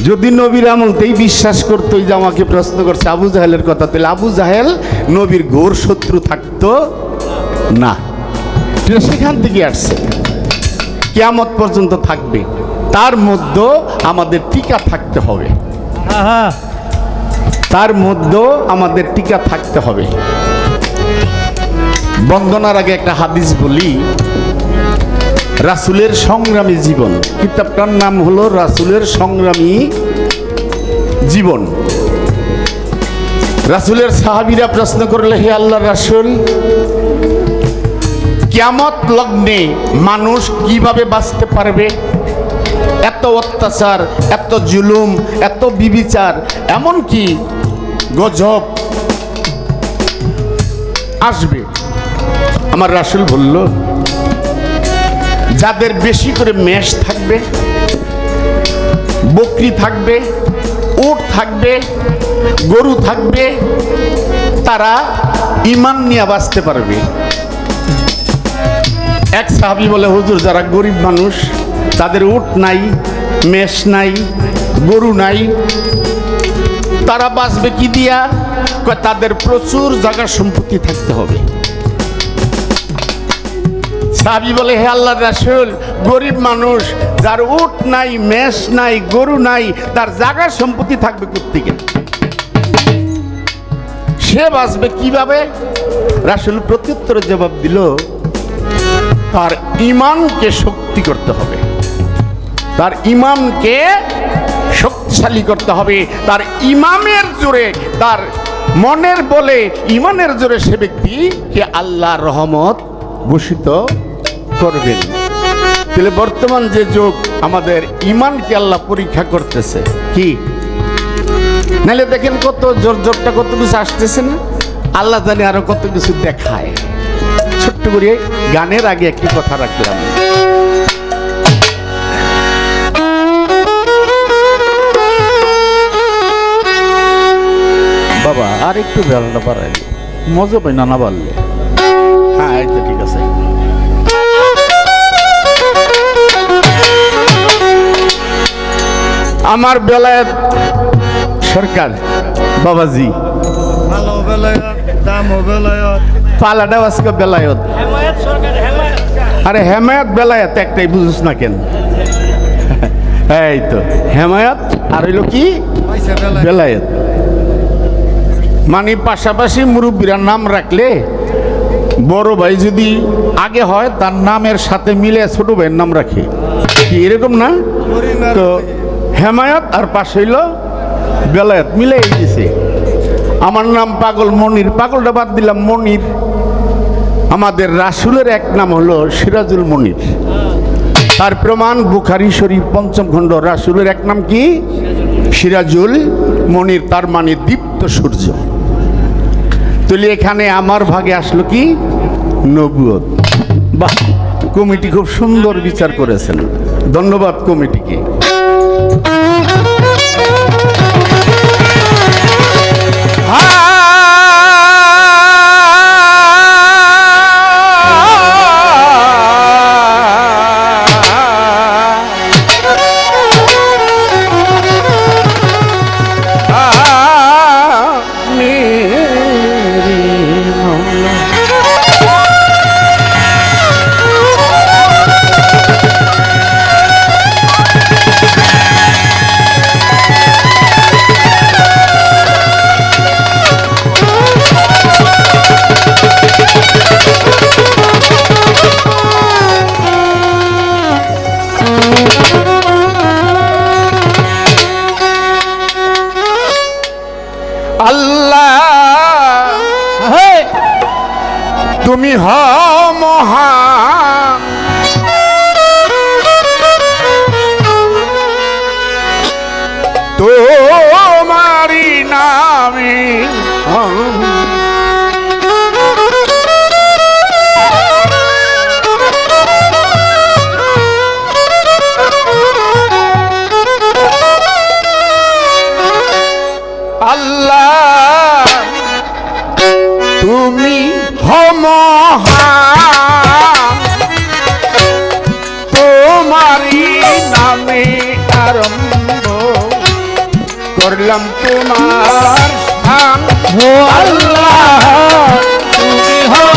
যদি নবীর আমলতেই বিশ্বাস করতো, যে আমাকে প্রশ্ন করছে আবু জাহেলের কথা, তাহলে আবু জাহেল নবীর ঘোর শত্রু থাকতো না। সেখান থেকে আসছে, কিয়ামত পর্যন্ত থাকবে। তার মধ্যে আমাদের টিকা থাকতে হবে, তার মধ্যে আমাদের টিকা থাকতে হবে। বন্দনার আগে একটা হাদিস বলি। রাসূলের সংগ্রামী জীবন, কিতাবটার নাম হলো রাসূলের সংগ্রামী জীবন। রাসূলের সাহাবীরা প্রশ্ন করলে, হে আল্লাহর রাসূল, কিয়ামত লগ্নে মানুষ কিভাবে বাঁচতে পারবে? এত অত্যাচার, এত জুলুম, এত বিবিচার, এমনকি গজব আসবে। আমার রাসূল বলল, যাদের বেশি করে মেষ থাকবে, বকরি থাকবে, উট থাকবে, গরু থাকবে, তারা ঈমান নিয়ে বাঁচতে পারবে। এক সাহাবী বলে, হুজুর, যারা গরিব মানুষ, তাদের উট নাই, মেষ নাই, গরু নাই, তারা বাঁচবে কি দিয়া? তাদের প্রচুর জায়গা সম্পত্তি থাকতে হবে। সাহাবী বলে, হে আল্লাহর রাসূল, গরিব মানুষ যার উট নাই, মেষ নাই, গরু নাই, তার জায়গা সম্পত্তি থাকবে কোত্থেকে? সে বাঁচবে কিভাবে? রাসূল প্রত্যুত্তরে জবাব দিল, তার ঈমানকে শক্তি করতে হবে, তার ঈমানকে শক্তিশালী করতে হবে। তার ঈমানের জোরে, তার মনের বলে, ঈমানের জোরে সে ব্যক্তিকে আল্লাহর রহমত ঘোষিত করবেন। তাহলে বর্তমান যে যুগ, আমাদের ঈমানকে আল্লাহ পরীক্ষা করতেছে। কি নাহলে দেখেন কত জোরটা কত কিছু আসতেছে না, আল্লাহ জানে আরো কত কিছু দেখায়। ছোট্ট করে গানের আগে একটি কথা রাখলাম। বাবা আর একটু বেলাটা বাড়াইলে মজা পাই না, না বাড়লে। হ্যাঁ, এই তো ঠিক আছে। আমার বেলায়েত সরকার বাবাজি, পালাটা আজকে বেলায়েত, আরে হেমায়ত বেলায়েত একটাই, বুঝিস না কেন? এই তো হেমায়ত আর হইল কি বেলায়েত। মানে পাশাপাশি মুরব্বীরা নাম রাখলে বড় ভাই যদি আগে হয়, তার নামের সাথে মিলে ছোট ভাইয়ের নাম রাখে, কি এরকম না? তো হেমায়ত আর পাশে হইল বেলায়েত, মিলে গেছে। আমার নাম পাগল মনির, পাগলটা বাদ দিলাম, মনির। আমাদের রাসূলের এক নাম হলো সিরাজুল মনির। তার প্রমাণ বুখারী শরীফ ৫ম খণ্ড। রাসূলের এক নাম কি? সিরাজুল মনির, তার মানে দীপ্ত সূর্য। তাহলে এখানে আমার ভাগে আসলো কি? নবুয়ত। বাহ, কমিটি খুব সুন্দর বিচার করেছেন, ধন্যবাদ কমিটিকে। আল্লাহ তুমি হও মহান, তোমারি নামে আল্লাহ তুমি হও মহান, তোমারি নামে আরম্ভ করলাম তোমার শান। ও আল্লাহ তুমি হও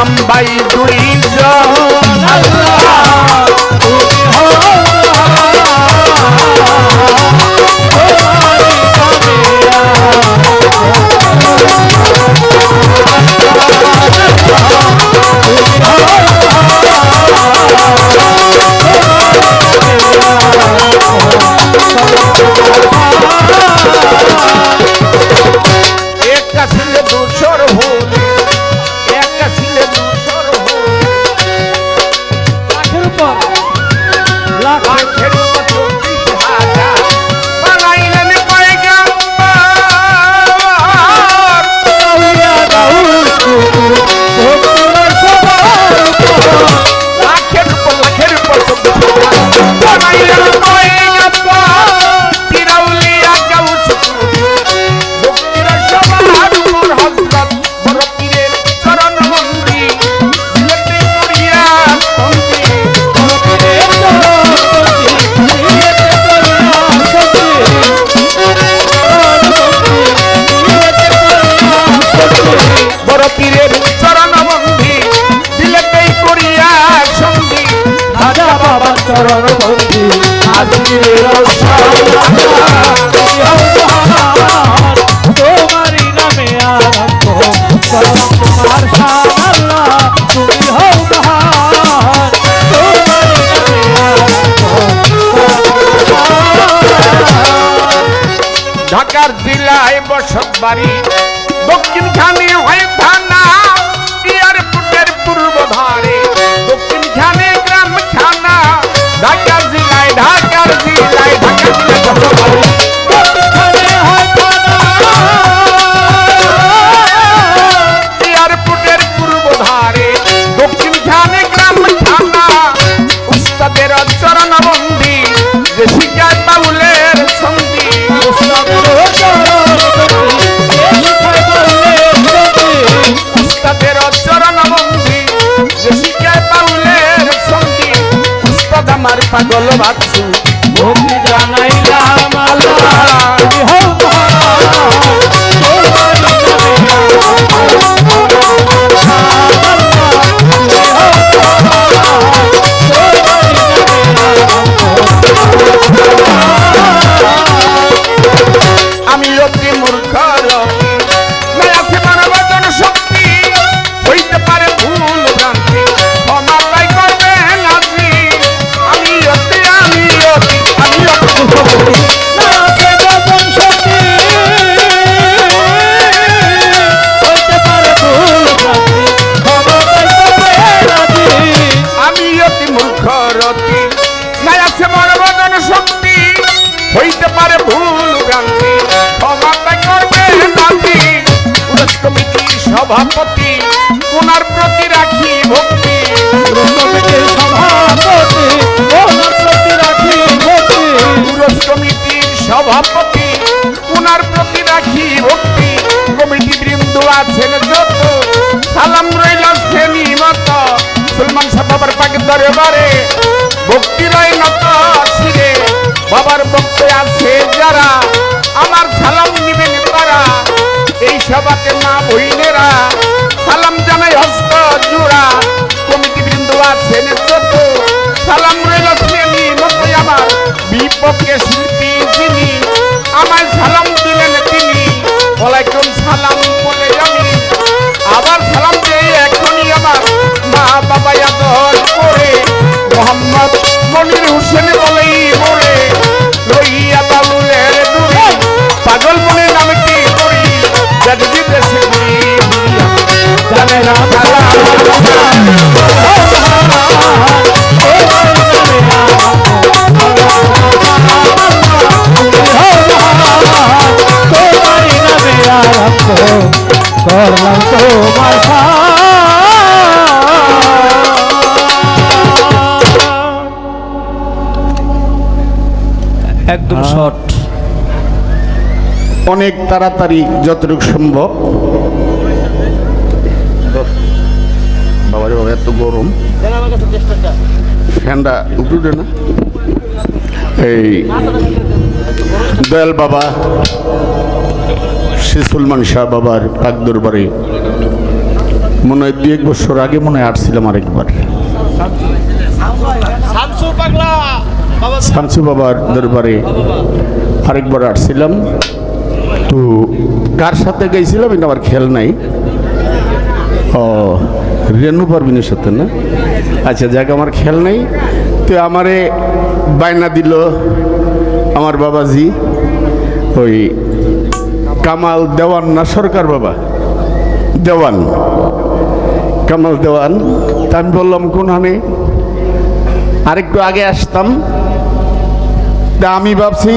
হইলাম ভাই দুইজন আল্লাহ তুমি হও একটা ছিলে দুশোর হলে একটা ছিলে দুশোর হলে লাখের উপর লাখ লাখের উপর 24,000 বানাইলেন পয়গম্বর দাউয়া দাউদ ভক্তরা সবার উপর লাখের উপর 24,000 বানাইলেন পয়গম্বর তিরাউলিয়া গাউস ভক্তিরা সবার উপর হযরত বড় পীরের চরণ মন্দি দিলেতে করিয়া তন্ত্রী বড় পীরের চরণ বন্ধি দিলেতেই করিয়া সন্ধি রাজা বাবা চরণ বন্দি আজমির তোমারি নামে আরম্ভ করম তোমার শান আল্লাহ তুমি হও মহান তোমারি নামে আরম্ভ ঢাকার জেলায় বসত বাড়ি দক্ষিণ খানে হয় থানা এয়ারপোর্টের পূর্ব ধারে দক্ষিণ খানে গ্রাম খানা ঢাকার জেলায় ঢাকা জেলায় বসত বাড়ি দক্ষিণে হয় এয়ারপোর্টের পূর্ব ধারে দক্ষিণ খানে গ্রাম খানা উস্তাদের চরণ বন্দি যে শিকার বাউলের সন্ধি উস্তাদের চরণ বন্দি যে শিকার বাউলের সন্ধি উস্তাদ আমার পাগল বাচ্চু ভক্তি জানাইলাম আল্লাহ তুমি হও মহান আমি অতি মূর্খ আছে মানবজন শক্তি হইতে পারে ভুল ভ্রান্তি ক্ষমা তাই করবেন আজি আমি অতি আমি অতি মূর্খ রতি নাই আছে মানবজন শক্তি হইতে পারে ভুল ভ্রান্তি ক্ষমা তাই করবেন আজি পুরুষ কমিটির সভাপতি ওনার প্রতি রাখি ভক্তি পুরুষ কমিটির সভাপতি ওনার প্রতি রাখি ভক্তি কমিটি বৃন্দ আছেন যত সালাম রইল শ্রেণী মত সুলমান সাহেব বাবার পাকে দরবারে ভক্তি রয় নত শিরে বাবার ভক্ত আছে যারা আমার সালাম নিবেন তারা এই সভাতে মা বহিনেরা সালাম জানাই হস্ত জোড়া কমিটি বৃন্দ আছেন যত সালাম রইল শ্রেণী মত আমার বিপক্ষে শিল্পী যিনি আমায় সালাম দিলেন তিনি ওয়ালাইকুম সালাম বলে আমি আবার সালাম দিয়ে এখনই আমার মা বাবা আদর করে মোহাম্মদ মনির হোসেন বলেই বলে রইয়া বাবুলের দূরে পাগল মনে নামে কি করি যদি দেশে জানে না করলাম তোমার একদম শর্ট অনেক তাড়াতাড়ি যতটুকু সম্ভব বাবারে বাবা এত গরম ফ্যানটা উপরে না এই দয়াল বাবা শ্রী সুলমান শাহ বাবার পাক দরবারে মনে হয় 2-1 বছর আগে মনে হয় আসছিলাম আরেকবার শামসু বাবার দরবারে আরেকবার আসছিলাম। তো কার সাথে গেছিলাম এটা আমার খেয়াল নাই। ও রেনু পারবিনের সাথে না? আচ্ছা যাক, আমার খেয়াল নেই। তো আমারে বায়না দিল আমার বাবাজি, ওই কামাল দেওয়ান না সরকার বাবা দেওয়ান, কামাল দেওয়ান। তা আমি বললাম কোন হানে, আরেকটু আগে আসতাম। তা আমি ভাবছি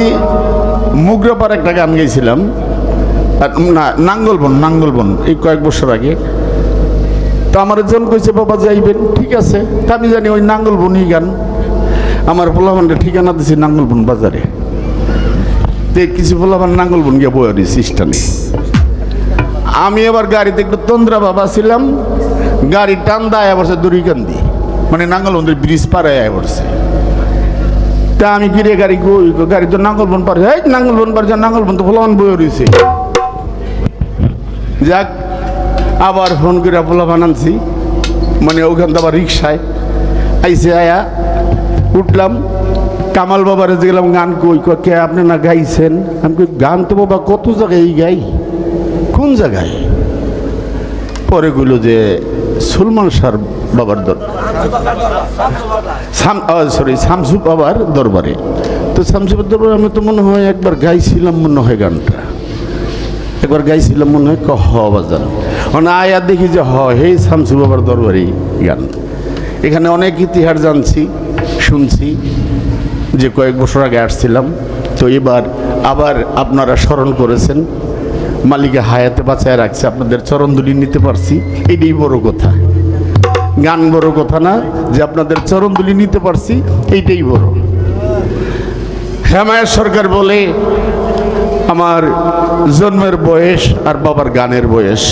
মুগ্রপার একটা গান গেছিলাম, না নাঙ্গলবন এই কয়েক বছর আগে। তো আমার একজন কইছে বাবা যাইবেন, ঠিক আছে। তা আমি জানি ওই নাঙ্গলবনই গান। আমার পোলাবানটা ঠিকানা দিছি নাঙ্গলবন বাজারে। তো কিছু পোলাবান নাঙ্গলবন গিয়ে বয়ে দিছি স্টানে। আমি আবার গাড়িতে একটু তন্দ্রা বাবা ছিলাম, গাড়ি টান দেয় পড়ছে দড়িকান্দি, মানে নাঙ্গলবনের ব্রিজ পাড়ায় আয় পড়ছে। তা আমি ফিরে গাড়ি তো নাঙ্গলবন পার, এই নাঙ্গলবন পার, নাঙ্গলবন তো পোলাবান বয়ে রয়েছে। যাক, আবার ফোন করে পোলাবান আনছি, মানে ওখান তো আবার রিক্সায় আইসে, আয়া উঠলাম। কামাল বাবার গেলাম, গান কই? কে আপনি না গাইছেন? আমি কই গান তো বাবা কত জায়গায় গাই, কোন জায়গায়? পরে কইল যে সুলমান শাহ বাবার শামসু বাবার দরবারে। তো শামসু বাবার দরবারে আমি তো মনে হয় একবার গাইছিলাম, মনে হয় গানটা একবার গাইছিলাম মনে হয়। হ বাজান মানে আয়া দেখি যে হে শামসু বাবার দরবারে গান। এখানে অনেক ইতিহাস জানছি, শুনছি, যে কয়েক বছর আগে আসছিলাম। তো এবার আবার আপনারা স্মরণ করেছেন, মালিকা হায়াতে বাঁচায় রাখছে, আপনাদের চরণধুলি নিতে পারছি, এটাই বড় কথা। গান বড় কথা না, যে আপনাদের চরণধুলি নিতে পারছি এইটাই বড়। হেমায়েত সরকার বলে আমার জন্মের বয়স আর বাবার গানের বয়স।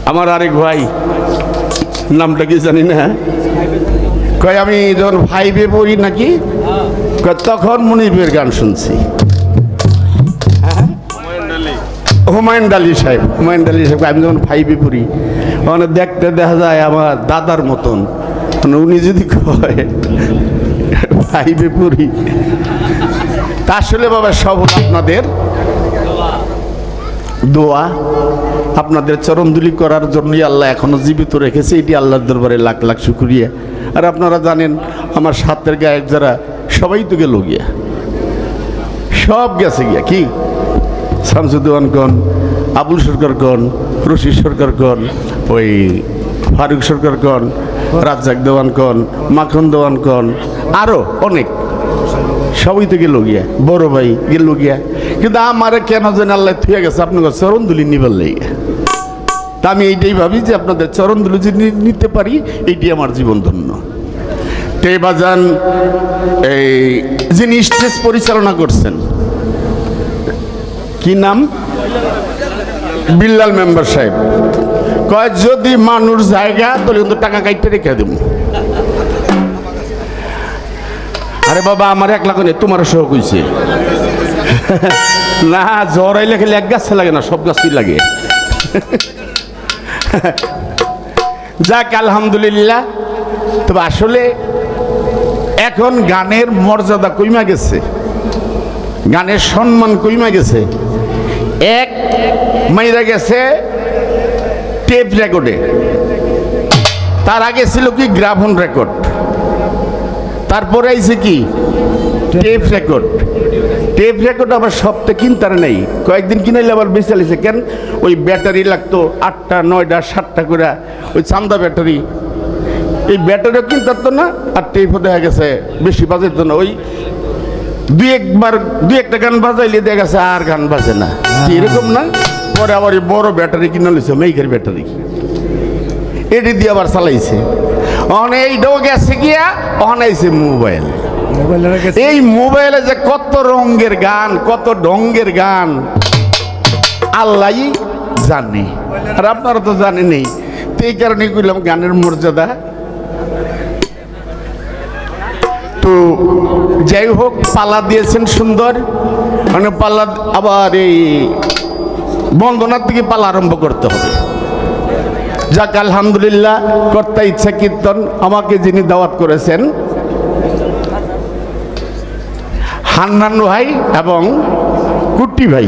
আমার আরেক ভাই, নামটা কি জানি না, কয় আমি যখন 5-এ পড়ি নাকি, তখন মুনিবের গান শুনছি। হুমায়ুন আলী সাহেব আমি যখন 5-এ পড়ি, মানে দেখতে দেখা যায় আমার দাদার মতন। মানে উনি যদি কয় 5-এ পড়ি, তা আসলে বাবা সব আপনাদের দোয়া, আপনাদের চরণধুলি করার জন্যই আল্লাহ এখনো জীবিত রেখেছে। এটি আল্লাহর দরবারে লাখ লাখ শুকরিয়া। আর আপনারা জানেন আমার সাথের গায়ক যারা সবাই তো গেল গিয়া, সব গেছে গিয়া। কি শামসুদ্দোয়ান কন, আবুল সরকার কন, রশিদ সরকার কন, ওই ফারুক সরকার কন, রাজ্জাক দেওয়ান কন, মাখন দেওয়ান কন, আরও অনেক, সবই তো গেল গিয়া। বড় ভাই গেল গিয়া। কিন্তু আমার কেন যেন আল্লাহ থুয়ে গেছে আপনার চরণধুলি নিবার লেগে। তা আমি এইটাই ভাবি যে আপনাদের চরণধুলি যদি নিতে পারি, এইটি আমার জীবন ধন্য। তে বাজান এই যিনি স্টেজ পরিচালনা করছেন, কি নাম? বিল্লাল মেম্বার সাহেব কয় যদি মানুষ জায়গা তাহলে কিন্তু টাকা কাইটে রেখে দেব। আরে বাবা আমার 1 লাখ নেই, তোমার সহ কইছে না, জ্বর আইলে খেলে এক গাছ লাগে না, সব গাছই লাগে। যাক আলহামদুলিল্লাহ। তবে আসলে এখন গানের মর্যাদা কইমা গেছে, গানের সম্মান কইমা গেছে। এক মাইরা গেছে টেপ রেকর্ডে, তার আগে ছিল কি গ্রাফোন রেকর্ড, তারপরে আইছে কি টেপ রেকর্ড। টেপ রেকর্ড আবার সপ্তাহে কিনতার নেই, কয়েকদিন কিনাইলে আবার বেঁচে চালিয়েছে। কেন? ওই ব্যাটারি লাগতো 8টা 9টা 7টা করে, ওই চান্দা ব্যাটারি। এই ব্যাটারিও কিনতে পারতো না, আর টেপও দেখা গেছে বেশি বাজাইতো না। ওই দুই একটা গান বাজাইলে দেখা গেছে আর গান বাজে না, এরকম না। পরে আবার এই বড় ব্যাটারি কিনে লইছে, মেঘের ব্যাটারি, এটি দিয়ে আবার চালাইছে। এইটাও গেছে গিয়া অনাইছে মোবাইল। এই মোবাইলে যে কত রঙের গান, কত ঢঙ্গের গান আল্লাহ জানে, আর আপনারা তো জানেনই। তো এই কারণে কইলাম গানের মর্যাদা। তো যাই হোক, পালা দিয়েছেন সুন্দর, মানে পালা আবার এই বন্দনার থেকে পালা আরম্ভ করতে হবে। যাক আলহামদুলিল্লাহ, কর্তা ইচ্ছা কীর্তন আমাকে যিনি দাওয়াত করেছেন হান্নান ভাই এবং কুট্টি ভাই,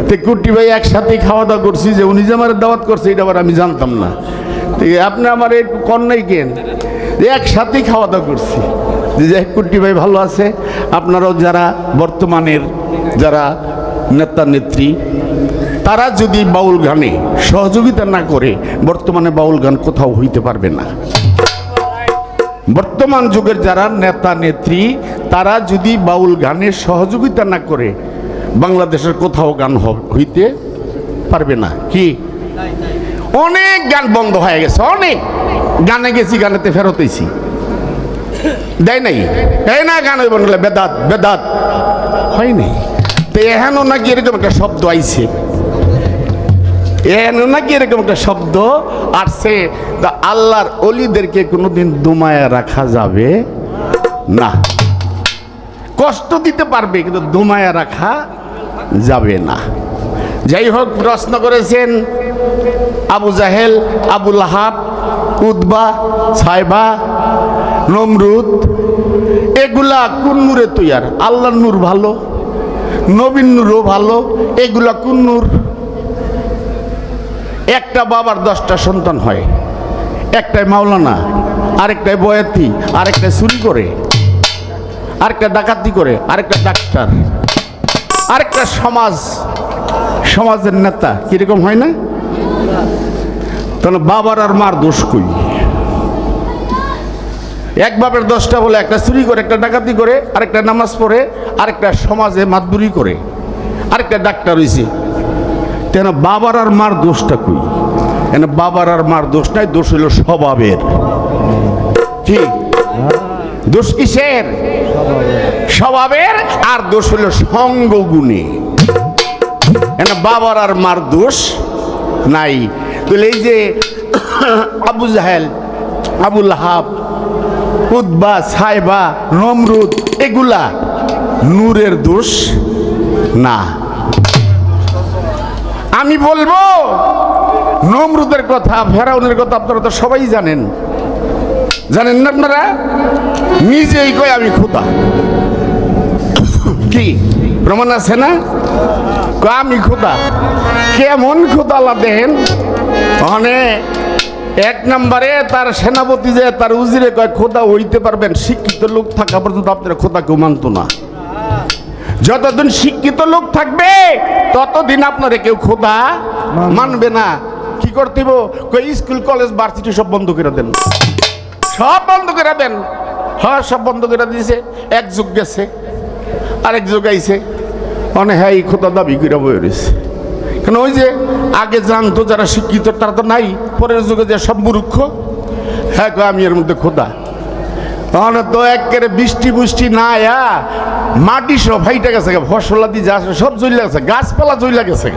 তো কুট্টি ভাই একসাথে খাওয়া দাওয়া করছি, যে উনি যে আমার দাওয়াত করছে এটা আবার আমি জানতাম না। তো আপনি আমার একটু কন্যাই কেন, যে একসাথেই খাওয়া দাওয়া করছি। যে যাই কুট্টি ভাই ভালো আছে, আপনারাও যারা বর্তমানের যারা নেতা নেত্রী, তারা যদি বাউল গানে সহযোগিতা না করে বর্তমানে বাউল গান কোথাও হইতে পারবে না। বর্তমান যুগের যারা নেতা নেত্রী, তারা যদি বাউল গানের সহযোগিতা না করে বাংলাদেশের কোথাও গান হইতে পারবে না। কি অনেক গান বন্ধ হয়ে গেছে, অনেক গানে গেছি, গানেতে ফেরত হইছি, দেয় নাই, এই না গান হইব না, বেদাত বেদাত হয় নাই। তো এহেনও নাকি এরকম একটা শব্দ আইছে, এহেনও নাকি এরকম একটা শব্দ আসছে, তা আল্লাহর অলিদেরকে কোনোদিন দুমায়া রাখা যাবে না। কষ্ট দিতে পারবে কিন্তু দুমায়া রাখা যাবে না। যাই হোক, প্রশ্ন করেছেন আবু জাহেল, আবু লাহাব, উতবা, সাইবা, নমরুদ, এগুলা কোন নূরে তৈয়ার? আল্লাহর নূর ভালো, নবীন নূরও ভালো, এগুলা কোন নূর? একটা বাবার 10টা সন্তান হয়, একটাই মাওলানা, আরেকটাই বয়াতি, আরেকটাই চুরি করে, আরেকটা ডাকাতি করে, আরেকটা ডাক্তার, আরেকটা সমাজের নেতা। কিরকম হয় না? তাহলে বাবার আর মার দোষ কই? এক বাপের 10টা বলে, একটা চুরি করে, একটা ডাকাতি করে, আরেকটা নামাজ পড়ে, আরেকটা সমাজে মাতবুরি করে, আরেকটা ডাক্তার হয়েছে। কেন বাবার আর মার দোষটা কই? কেন বাবার আর মার দোষ নাই, দোষ হইল স্বভাবের। কি দোষ? কিসের? স্বভাবের। আর দোষ হইল সঙ্গ গুণে। কেন বাবার আর মার দোষ নাই। তাহলে এই যে আবু জাহেল, আবু লাহাব, উতবা, সাইবা, নমরুদ, এগুলা নূরের দোষ না। আমি বলবো নমরুদের কথা, ফেরাউনের কথা আপনারা তো সবাই জানেন, জানেন না আপনারা? নিজেই কই আমি খোদা। কি প্রমাণ আছে না? আমি খোদা। কেমন খোদা আল্লাহ দেখেন। মানে এক নম্বরে তার সেনাপতি যে তার উজিরে কয় খোদা হইতে পারবেন, শিক্ষিত লোক থাকা পর্যন্ত আপনারা খোদা কেউ মানত না। যতদিন শিক্ষিত লোক থাকবে ততদিন আপনারা কেউ খোদা মানবে না। কি করতে হইব? স্কুল কলেজ ভার্সিটি সব বন্ধ করে দেন, সব বন্ধ করে দেন। হ্যাঁ, সব বন্ধ করে দিয়েছে। এক যুগ গেছে, আরেক যুগ আইছে, অনেক হ্যাঁ এই খোদা দাবি করে বয়ে রয়েছে। কেন ওই যে আগে জানতো যারা শিক্ষিত তারা তো নাই, পরের যুগে যে সব মূর্খ, হ্যাঁ আমি এর মধ্যে খোদা। তখন তো একেবারে বৃষ্টি মুষ্টি না আয়া মাটি সব ফাইটা গেছে, ফসলাদি যা সব জ্বলে গেছে, গাছপালা জ্বলে গেছে।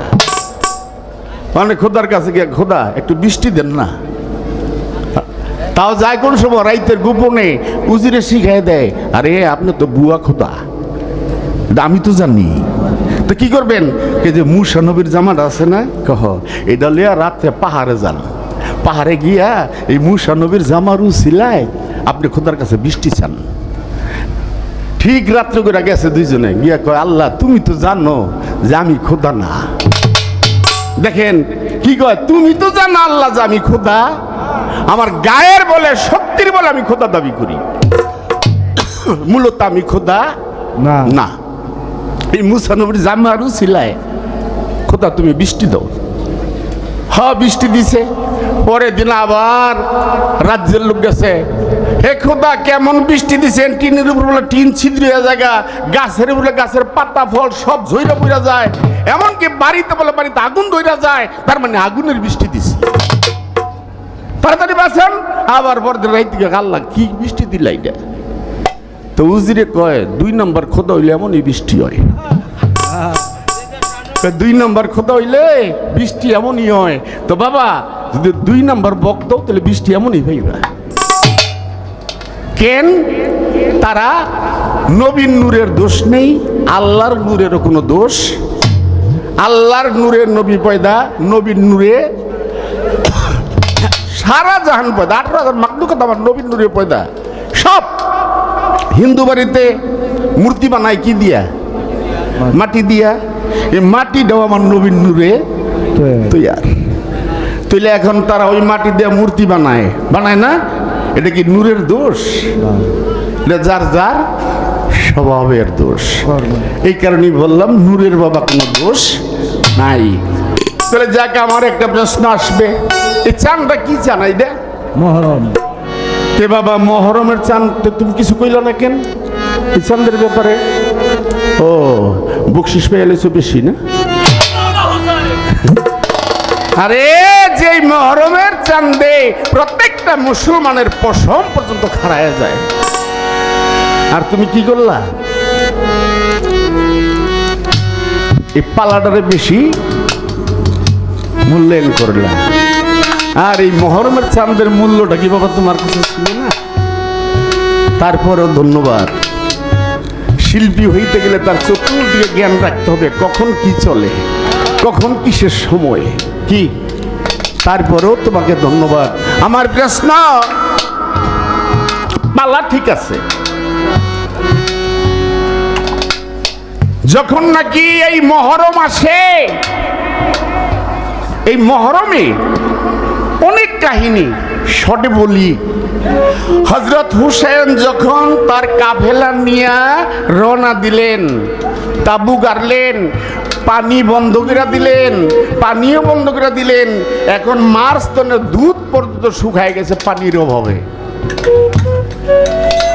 মানে খোদার কাছে গিয়ে, খোদা একটু বৃষ্টি দেন না। তাও যায় কোন সময় রাইতের গোপনে উজিরে শিখাই দেয়, আরে আপনি তো বুয়া খোদা, আমি তো জানি। তো কি করবেন? এই যে মুসা নবীর জামাটা আছে না, কহ এটা লিয়া রাত্রে পাহাড়ে যান, পাহাড়ে গিয়া এই মুসা নবীর জামার উছিলায় আপনি খোদার কাছে বৃষ্টি চান। ঠিক রাত্রে করে গেছে দুইজনে, গিয়া কয় আল্লাহ তুমি তো জানো যে আমি খোদা না। দেখেন কি কয়, তুমি তো জানো আল্লাহ যে আমি খোদা, আমার গায়ের বলে শক্তির বলে আমি খোদা দাবি করি, মূলত আমি খোদা না। না। এই মুসা নবীর জামার উছিলায় খোদা তুমি বৃষ্টি দাও। হ্যাঁ বৃষ্টি দিছে। পরের দিন আবার রাজ্যের লোক গেছে, হে খোদা কেমন বৃষ্টি দিছেন? টিনের উপর বলে টিন ছিদ্র হয়ে যায়, গাছের উপরে গাছের পাতা ফল সব ঝইরা পড়া যায়, এমনকি বাড়িতে বলে বাড়িতে আগুন ধইরা যায়, তার মানে আগুনের বৃষ্টি দিছে। তাড়াতাড়ি বাঁচেন। আবার পরদিন রাইতে আল্লাহ কি বৃষ্টি দিলা এটা? তো উজিরে কয় 2 নম্বর খোদা হইলে এমনই বৃষ্টি হয়। 2 নম্বর খোদা হইলে বৃষ্টি এমনই হয়। তো বাবা যদি 2 নম্বর বক দাও তাহলে বৃষ্টি এমনই হইবে। কেন? তারা নবীন নূরের দোষ নেই, আল্লাহর নূরেরও কোনো দোষ। আল্লাহর নূরে নবী পয়দা, নবীন নূরে সারা জাহান পয়দা 18,000 মাকলুকাত আমার নবীর নূরে পয়দা সব। হিন্দু বাড়িতে মূর্তি বানায় কি দিয়া? মাটি দিয়া। এই মাটি দেওয়া আমার নবীর নূরে তৈয়ার। তুইলে এখন তারা ওই মাটি দিয়ে মূর্তি বানায়, বানায় না? এটা কি নূরের দোষ? এটা যার যার স্বভাবের দোষ। এই কারণেই বললাম নূরের বাবা কোনো দোষ নাই। তাহলে যাকে আমার একটা প্রশ্ন আসবে, এই চানটা কি চান? এই দে মহরম। তে বাবা মহরমের চান তো তুমি কিছু কইল না কেন এই চাঁদের ব্যাপারে? ও বকশিস পেয়ে এলেছো বেশি না? আরে যে মহরমের চাঁদে প্রত্যেকটা মুসলমানের পশম পর্যন্ত খাড়ায় যায়, আর তুমি কি করলা? এই পালাটারে বেশি মূল্যায়ন করলা। আর এই মহরমের চাঁদের মূল্যটা কি বাবা তোমার কাছে ছিল না? তারপরেও ধন্যবাদ। শিল্পী হইতে গেলে তার চতুর্দিকে জ্ঞান রাখতে হবে, কখন কি চলে, কখন কিসের সময় কি। তারপরেও তোমাকে ধন্যবাদ। আমার প্রশ্ন, পালা ঠিক আছে, যখন নাকি এই মহরম আসে, এই মহরমে অনেক কাহিনী শর্টে বলি। হযরত হুসেন যখন তার কাফেলা নিয়ে রওনা দিলেন, তাবু গাড়লেন, পানি বন্ধ করে দিলেন, পানিও বন্ধ করে দিলেন। এখন মার স্তনের দুধ পর্যন্ত শুকায় গেছে পানির অভাবে।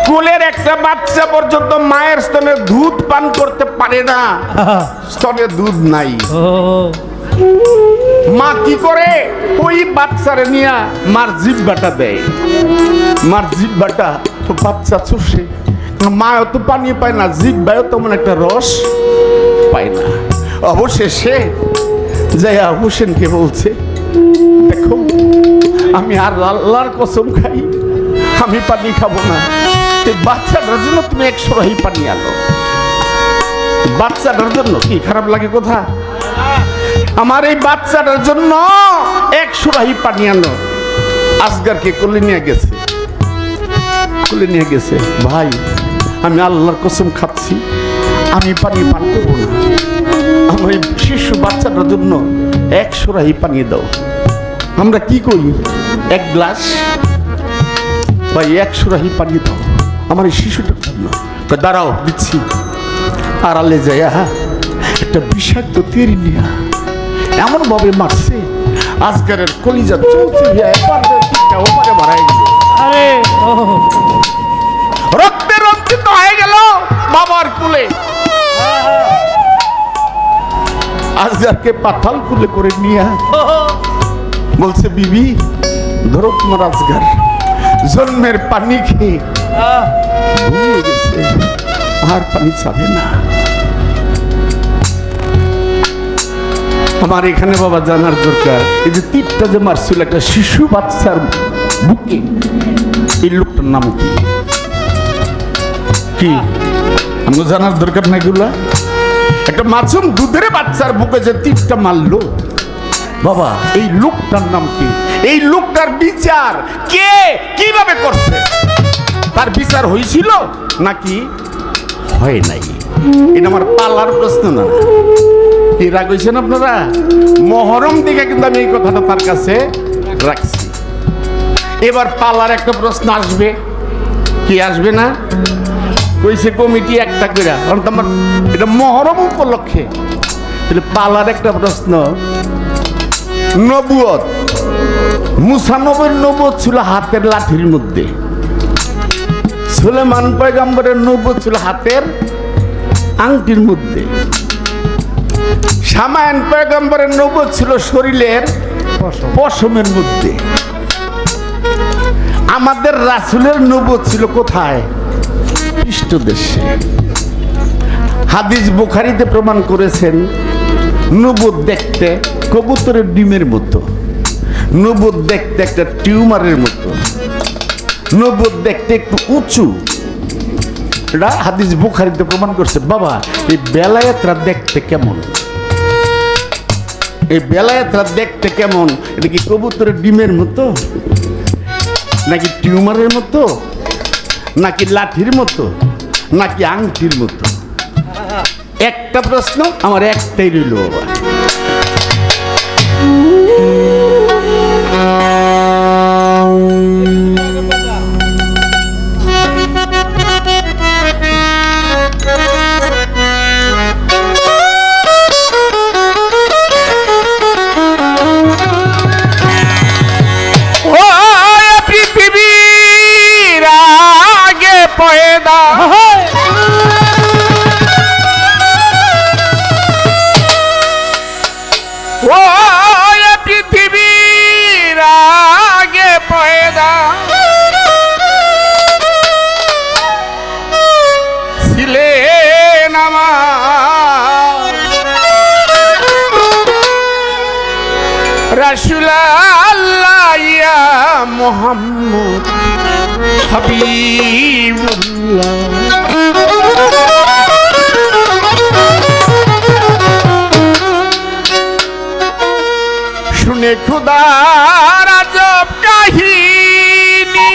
কোলের একটা বাচ্চা পর্যন্ত মায়ের স্তনের দুধ পান করতে পারে না, স্তনে দুধ নাই। মা কি করে? ওই বাচ্চারে নিয়ে মার জিহ্বাটা দেয়, মার জিহ্বাটা তো বাচ্চা চুষে। মাও তো পানি পায় না, জিহ্বায়ও তেমন একটা রস পায় না। অবশেষে যাইয়া হোসেনকে বলছে, দেখো আমি আর আল্লাহর কসম খাই, আমি পানি খাবো না। এই বাচ্চাটার জন্য তুমি 100 রাহি পানি আনো। বাচ্চাটার জন্য কি খারাপ লাগে কথা? আমার এই বাচ্চাটার জন্য 100 রাহি পানি আনো। আসগারকে কোলে নিয়ে গেছে, কোলে নিয়ে গেছে। ভাই আমি আল্লাহর কসম খাচ্ছি, আমি পানি পান করবো না। আমার এই শিশু বাচ্চাটার জন্য 100 রাহি পানি দাও। আমরা কি করি? 1 গ্লাস ভাই 100 রাহি পানি দাও আমার এই শিশুটার জন্য। দাঁড়াও দিচ্ছি। আড়ালে যায় একটা বিষাক্ত তীর নিয়ে এমন ভাবে মারছে, আসগারের কলিজা চলছে, ওপারে মারাই গেল। আরে রক্তে রঞ্জিত হয়ে গেল বাবার কুলে। আসগারকে পাতাল কুলে করে নিয়ে বলছে, বিবি ধরো তোমার আসগার জন্মের পানি খেয়ে ঘুমিয়ে গেছে, আর পানি চাবে না। আমার এখানে বাবা জানার দরকার, এই যে তীরটা যে মারছিল একটা শিশু বাচ্চার বুকে, এই লোকটার নাম কি? কি আমাকে জানার দরকার না এগুলা? একটা মাসুম দুধের বাচ্চার বুকে যে তীরটা মারলো, বাবা এই লোকটার নাম কি? এই লোকটার বিচার কে কিভাবে করছে? তার বিচার হয়েছিল নাকি হয় নাই? এটা আমার পালার প্রশ্ন না। কি রাগ হয়েছেন আপনারা? মহরম দিকে কিন্তু আমি এই কথাটা তার কাছে রাখছি। এবার পালার একটা প্রশ্ন আসবে, কি আসবে না? কইছে কমিটি একটা করে, আমার এটা মহরম উপলক্ষে। তাহলে পালার একটা প্রশ্ন, নবুয়ত, মুসা নবীর নবুয়ত ছিল হাতের লাঠির মধ্যে, সুলেমান পয়গম্বরের নবুয়ত ছিল হাতের আংটির মধ্যে, শামায়ান পয়গম্বরের নবুয়ত ছিল শরীরের পশমের মধ্যে। আমাদের রাসূলের নবুয়ত ছিল কোথায়? পৃষ্ঠদেশে। হাদিস বুখারীতে প্রমাণ করেছেন, নবুয়ত দেখতে কবুতরের ডিমের মতো, নবুয়ত দেখতে একটা টিউমারের মতো, নবুয়ত দেখতে একটু উঁচু। এটা হাদিস বুখারীতে প্রমাণ করছে। বাবা এই বেলায়েতরা দেখতে কেমন? এই বেলায়েতরা দেখতে কেমন? এটা কি কবুতরের ডিমের মতো? নাকি টিউমারের মতো, নাকি লাঠির মতো, নাকি আংটির মতো? একটা প্রশ্ন আমার একটাই রইল বাবা। পৃথিবীর আগে পয়দা ও পৃথিবীর আগে পয়দা ছিলেন আমার রাসূল আল্লাহ ইয়া মুহাম্মদ হাবিবুল্লাহ। শুনে খুদার আজব কাহিনী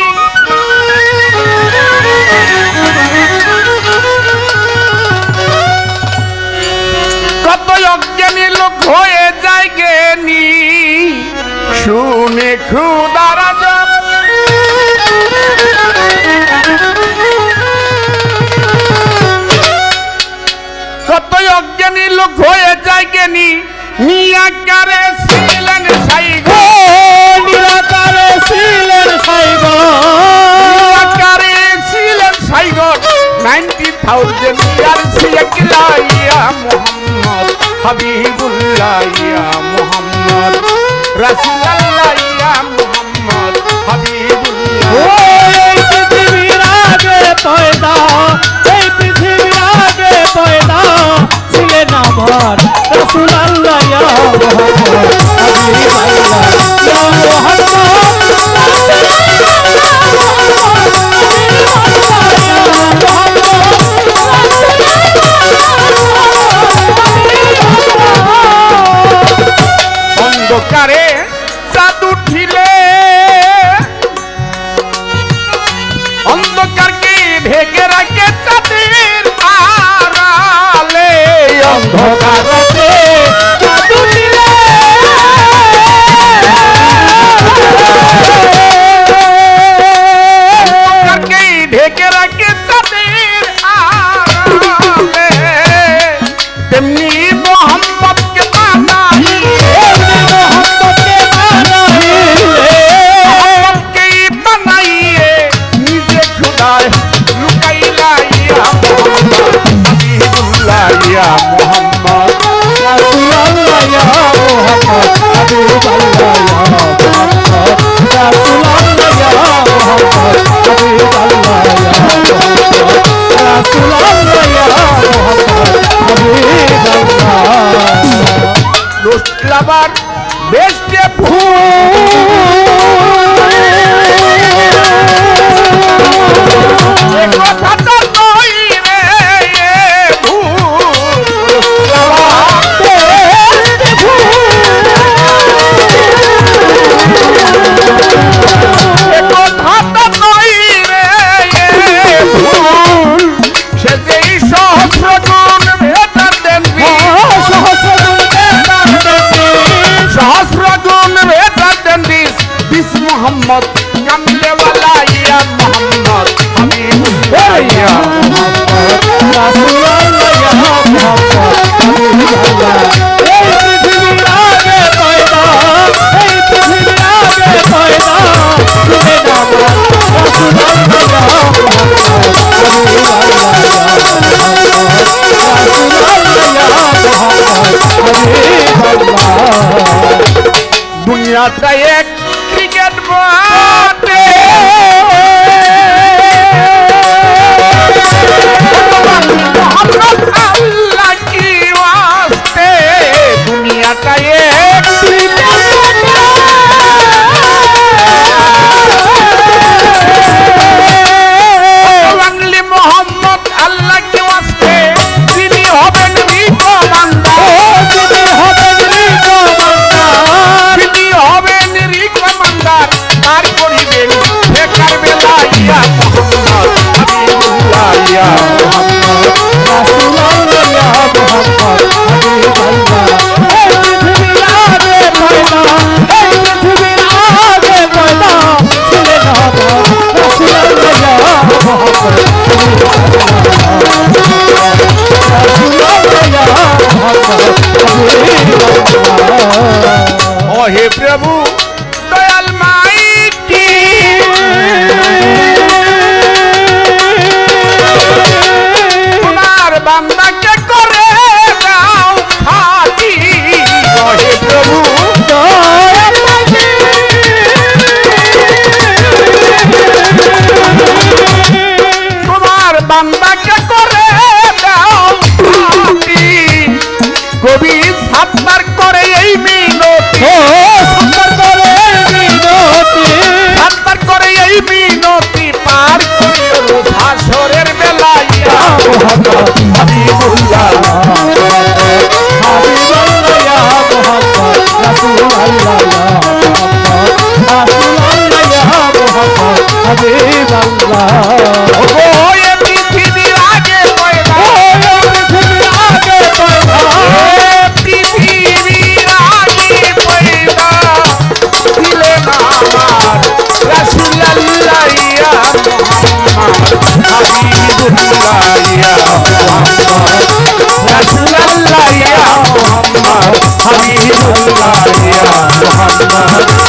কত অজ্ঞানী লোক হয়ে যায় জ্ঞানী। শুনে খুদার আজব কত অজ্ঞানী লোক হয়ে যায় জ্ঞানী। নিরাকারে ছিলেন সাইগো, নিরাকারে ছিলেন সাইগো, নিরাকারে ছিলেন সাইগো। 90,000 ইয়ার্স একলা ইয়া মুহাম্মদ হাবিবুল্লাহ ইয়া মুহাম্মদ রাসূলুল্লাহ ইয়া মুহাম্মদ হাবিবুল্লাহ। এই পৃথিবীর আগে পয়দা, এই পৃথিবীর আগে পয়দা ছিলেন আমার রাসূল আল্লাহ ইয়া মুহাম্মদ হাবিবাল্লাহ ইয়া মুহাম্মদ অন্ধকারে চাঁদ উঠিলে অন্ধকারকে ঢেকে রাখে চাঁদের আড়ালে। অন্ধকারতে চাঁদ উঠিলে অন্ধকারকে ঢেকে রাখে চাঁদের আড়ালে। তেমনি মোহাম্মদকে বানাইয়ে নিজে খুদায় লুকাইলা ইয়া হাবিবুল্লাহ ইয়া মুহাম্মদ রাসূল আল্লাহ ইয়া মুহাম্মদ হাবিবাল্লাহ ইয়া মুহাম্মদ রাসূল আল্লাহ ইয়া মুহাম্মদ হাবিবাল্লাহ ইয়া মুহাম্মদ রাসূল আল্লাহ ইয়া মুহাম্মদ হাবিবাল্লাহ। দোস্তলাবার বেশে কথাটা নই রে কথাটা নই রে ভুল। সে যেই সহস্র গুণ ভেতর দেন সহস্র গুণ ভেতর দেন বিস মোহাম্মদ কামলেওয়ালা ইয়া মোহাম্মদ হাবিবুল্লাহ ইয়া মুহাম্মদ রাসূল আল্লাহ ইয়া মুহাম্মদ হাবিবাল্লাহ। এই পৃথিবীর আগে পয়দা, এই পৃথিবীর আগে পয়দা ছিলেন আমার রাসূল আল্লাহ ইয়া মুহাম্মদ হাবিবাল্লাহ ইয়া মুহাম্মদ রাসূল আল্লাহ ইয়া মুহাম্মদ হাবিবাল্লাহ। দুনিয়াটা এক ক্রিকেট মাঠে মোহাম্মদ আল্লাহ কি ওয়াস্তে। দুনিয়াটা এক বাংলি মোহাম্মদ আল্লাহ কি ওয়াস্তে। তিনি হবেন রিকমান্ডার, তিনি হবেন রিকমান্ডার, তিনি হবেন রিকমান্ডার। মোহাম্মদ হাবিবুল্লাহ হাবিবুল্লাহ ইয়া মোহাম্মদ রাসূলুল্লাহ রাসূলুল্লাহ ইয়া মোহাম্মদ হাবিবুল্লাহ ও এ পৃথিবীর আগে পয়দা পৃথিবীর আগে পয়দা ছিলেন আমার রাসূলুল্লাহ ইয়া মুহাম্মদ হাবিবুল্লাহ ইয়া মুহাম্মদ রাসূলুল্লাহ ইয়া মুহাম্মদ হাবিবুল্লাহ ইয়া মুহাম্মদ